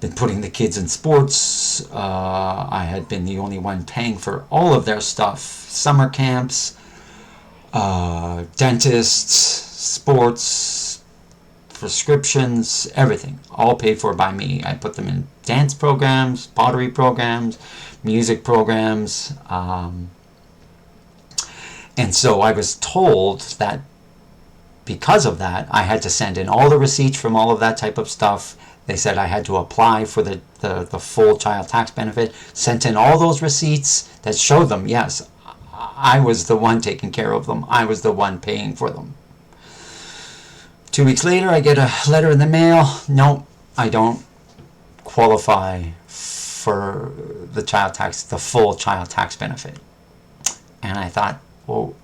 been putting the kids in sports. I had been the only one paying for all of their stuff. Summer camps, dentists, sports, prescriptions, everything. All paid for by me. I put them in dance programs, pottery programs, music programs. And so I was told that because of that, I had to send in all the receipts from all of that type of stuff. They said I had to apply for the full child tax benefit, sent in all those receipts that showed them, yes, I was the one taking care of them. I was the one paying for them. 2 weeks later, I get a letter in the mail. No, I don't qualify for the full child tax benefit. And I thought, well,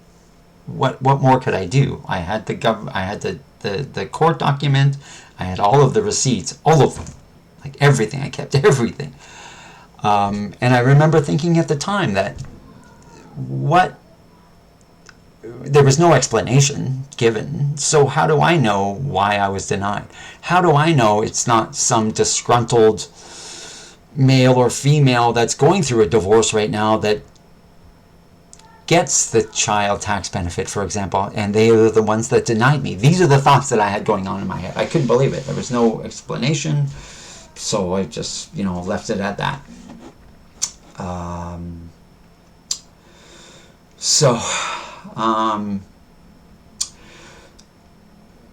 what more could I do? I had the court document. I had all of the receipts, all of them, everything. I kept everything. And I remember thinking at the time that what there was no explanation given. So how do I know why I was denied? How do I know it's not some disgruntled male or female that's going through a divorce right now that gets the child tax benefit, for example, and they are the ones that denied me? These are the thoughts that I had going on in my head. I couldn't believe it. There was no explanation, so I just, left it at that.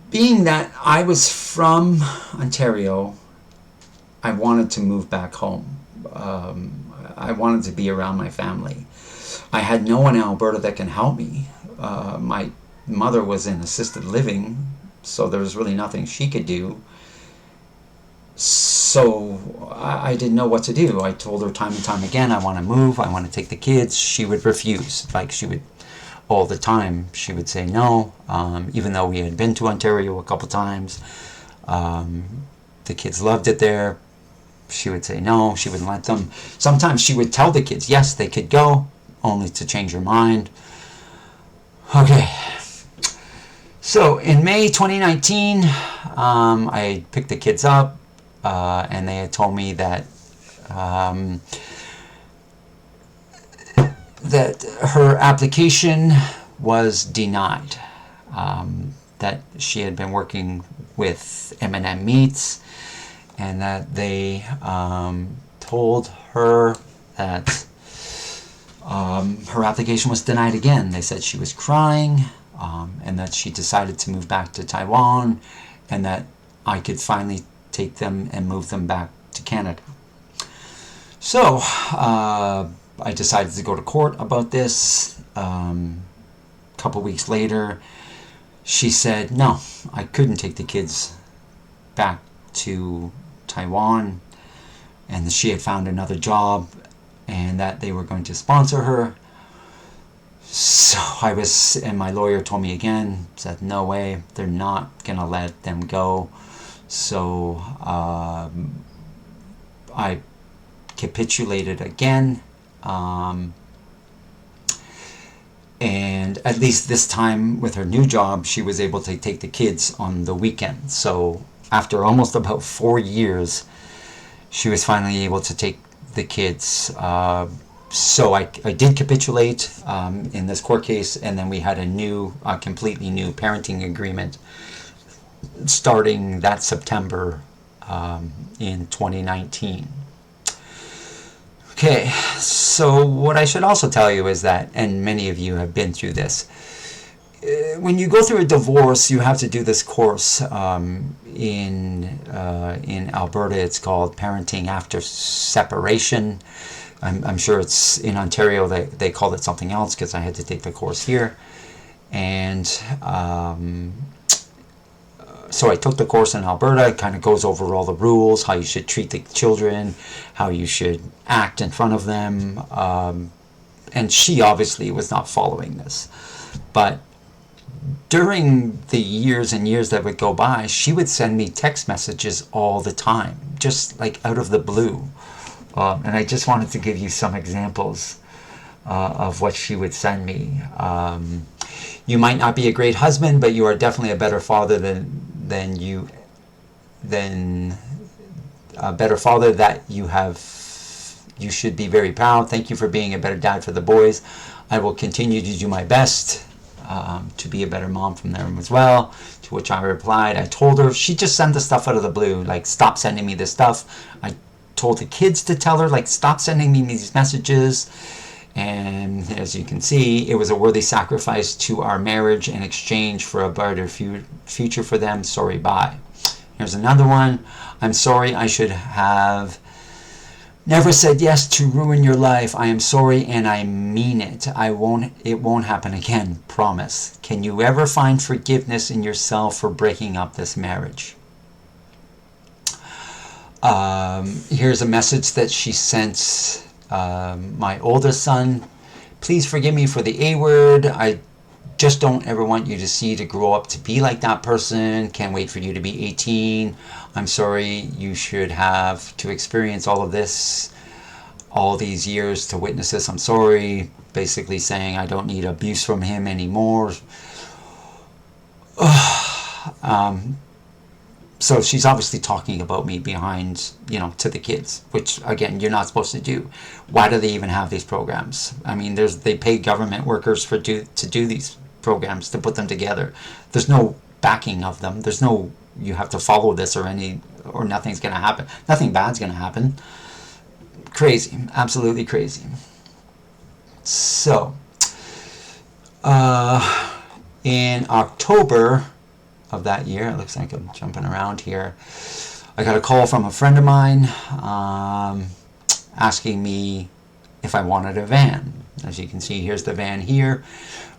Being that I was from Ontario, I wanted to move back home. I wanted to be around my family. I had no one in Alberta that can help me. My mother was in assisted living, so there was really nothing she could do. So I didn't know what to do. I told her time and time again, I want to move, I want to take the kids. She would refuse. She would, all the time, she would say no, even though we had been to Ontario a couple times. The kids loved it there. She would say no, she wouldn't let them. Sometimes she would tell the kids, yes, they could go, only to change her mind. Okay. So in May 2019, I picked the kids up, and they had told me that that her application was denied. That she had been working with M&M Meats, and that they told her that her application was denied again. They said she was crying, and that she decided to move back to Taiwan, and that I could finally take them and move them back to Canada. So I decided to go to court about this. A couple weeks later, she said no, I couldn't take the kids back to Taiwan, and that she had found another job, and that they were going to sponsor her. So and my lawyer told me again, said no way, they're not gonna let them go. So I capitulated again, and at least this time with her new job, she was able to take the kids on the weekend. So after almost about 4 years, she was finally able to take the kids. So I did capitulate in this court case, and then we had a completely new parenting agreement starting that September in 2019. Okay, so what I should also tell you is that, and many of you have been through this, when you go through a divorce, you have to do this course in Alberta. It's called Parenting After Separation. I'm sure it's in Ontario they call it something else, because I had to take the course here. And so I took the course in Alberta. It kind of goes over all the rules, how you should treat the children, how you should act in front of them. And she obviously was not following this. But during the years and years that would go by, she would send me text messages all the time, just like out of the blue. And I just wanted to give you some examples of what she would send me. You might not be a great husband, but you are definitely a better father a better father that you have. You should be very proud. Thank you for being a better dad for the boys. I will continue to do my best to be a better mom from them as well. To which I replied, I told her, she just sent the stuff out of the blue, like, stop sending me this stuff. I told the kids to tell her, like, stop sending me these messages. And as you can see, it was a worthy sacrifice to our marriage in exchange for a better future for them. Sorry, bye. Here's another one. I'm sorry, I should have never said yes to ruin your life. I am sorry, and I mean it. It won't happen again. Promise. Can you ever find forgiveness in yourself for breaking up this marriage? Here's a message that she sent my oldest son. Please forgive me for the A word. I just don't ever want you to grow up to be like that person. Can't wait for you to be 18. I'm sorry you should have to experience all of this, all these years to witness this. I'm sorry. basically saying I don't need abuse from him anymore. So she's obviously talking about me behind, to the kids, which again, you're not supposed to do. Why do they even have these programs? I mean, they pay government workers to do these programs, to put them together. There's no backing of them. There's no, you have to follow this or nothing's going to happen. Nothing bad's going to happen. Crazy. Absolutely crazy. So, in October of that year, it looks like I'm jumping around here, I got a call from a friend of mine asking me if I wanted a van. As you can see, here's the van here.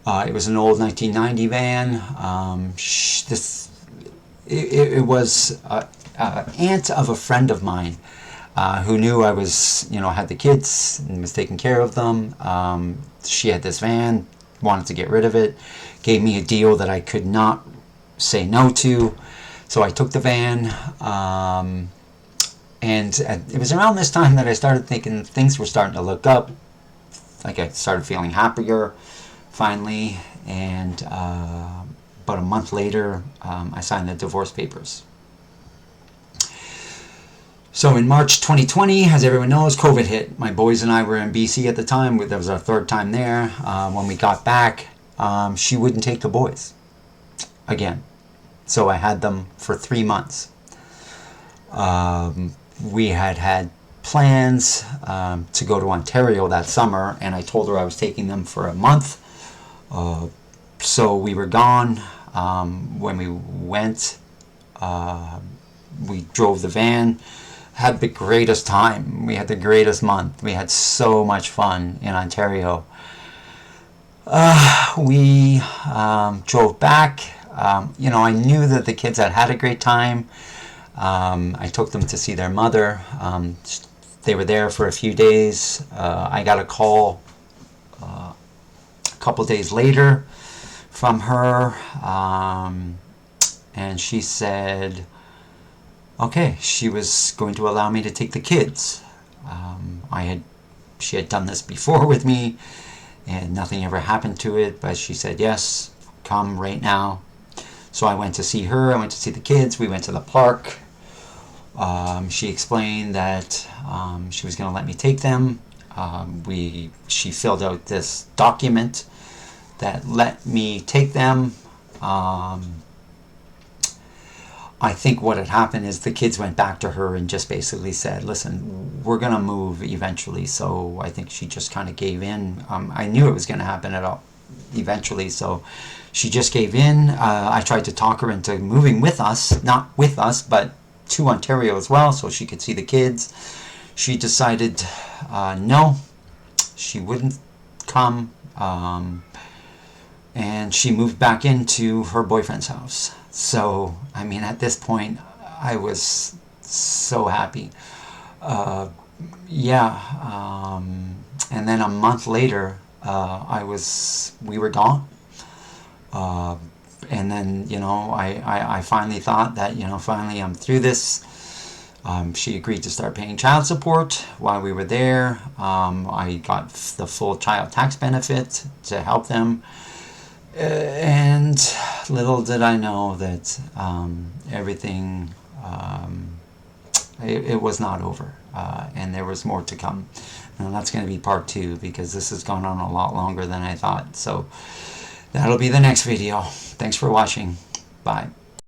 It was an old 1990 van. It was aunt of a friend of mine who knew I was, had the kids and was taking care of them. She had this van, wanted to get rid of it, gave me a deal that I could not say no to. So I took the van, and it was around this time that I started thinking things were starting to look up. Like I started feeling happier finally, and about a month later I signed the divorce papers. So in March 2020, as everyone knows, COVID hit. My boys and I were in BC at the time. That was our third time there. When we got back, she wouldn't take the boys again. So I had them for 3 months. We had plans to go to Ontario that summer, and I told her I was taking them for a month. So we were gone. When we went, we drove the van. Had the greatest time. We had the greatest month. We had so much fun in Ontario. We drove back. I knew that the kids had a great time. I took them to see their mother. They were there for a few days. I got a call a couple days later from her, and she said, okay, she was going to allow me to take the kids. She had done this before with me, and nothing ever happened to it, but she said, yes, come right now. So I went to see her, I went to see the kids, we went to the park. She explained that she was going to let me take them. She filled out this document that let me take them. I think what had happened is the kids went back to her and just basically said, listen, we're going to move eventually. So I think she just kind of gave in. I knew it was going to happen eventually, so she just gave in. I tried to talk her into moving with us, not with us, but to Ontario as well, so she could see the kids. She decided no, she wouldn't come, and she moved back into her boyfriend's house. So, I mean, at this point, I was so happy. And then a month later, we were gone. And then, I finally thought that, finally I'm through this. She agreed to start paying child support while we were there. I got the full child tax benefit to help them. And little did I know that everything, it was not over, and there was more to come. And that's going to be part 2, because this has gone on a lot longer than I thought. So that'll be the next video. Thanks for watching. Bye.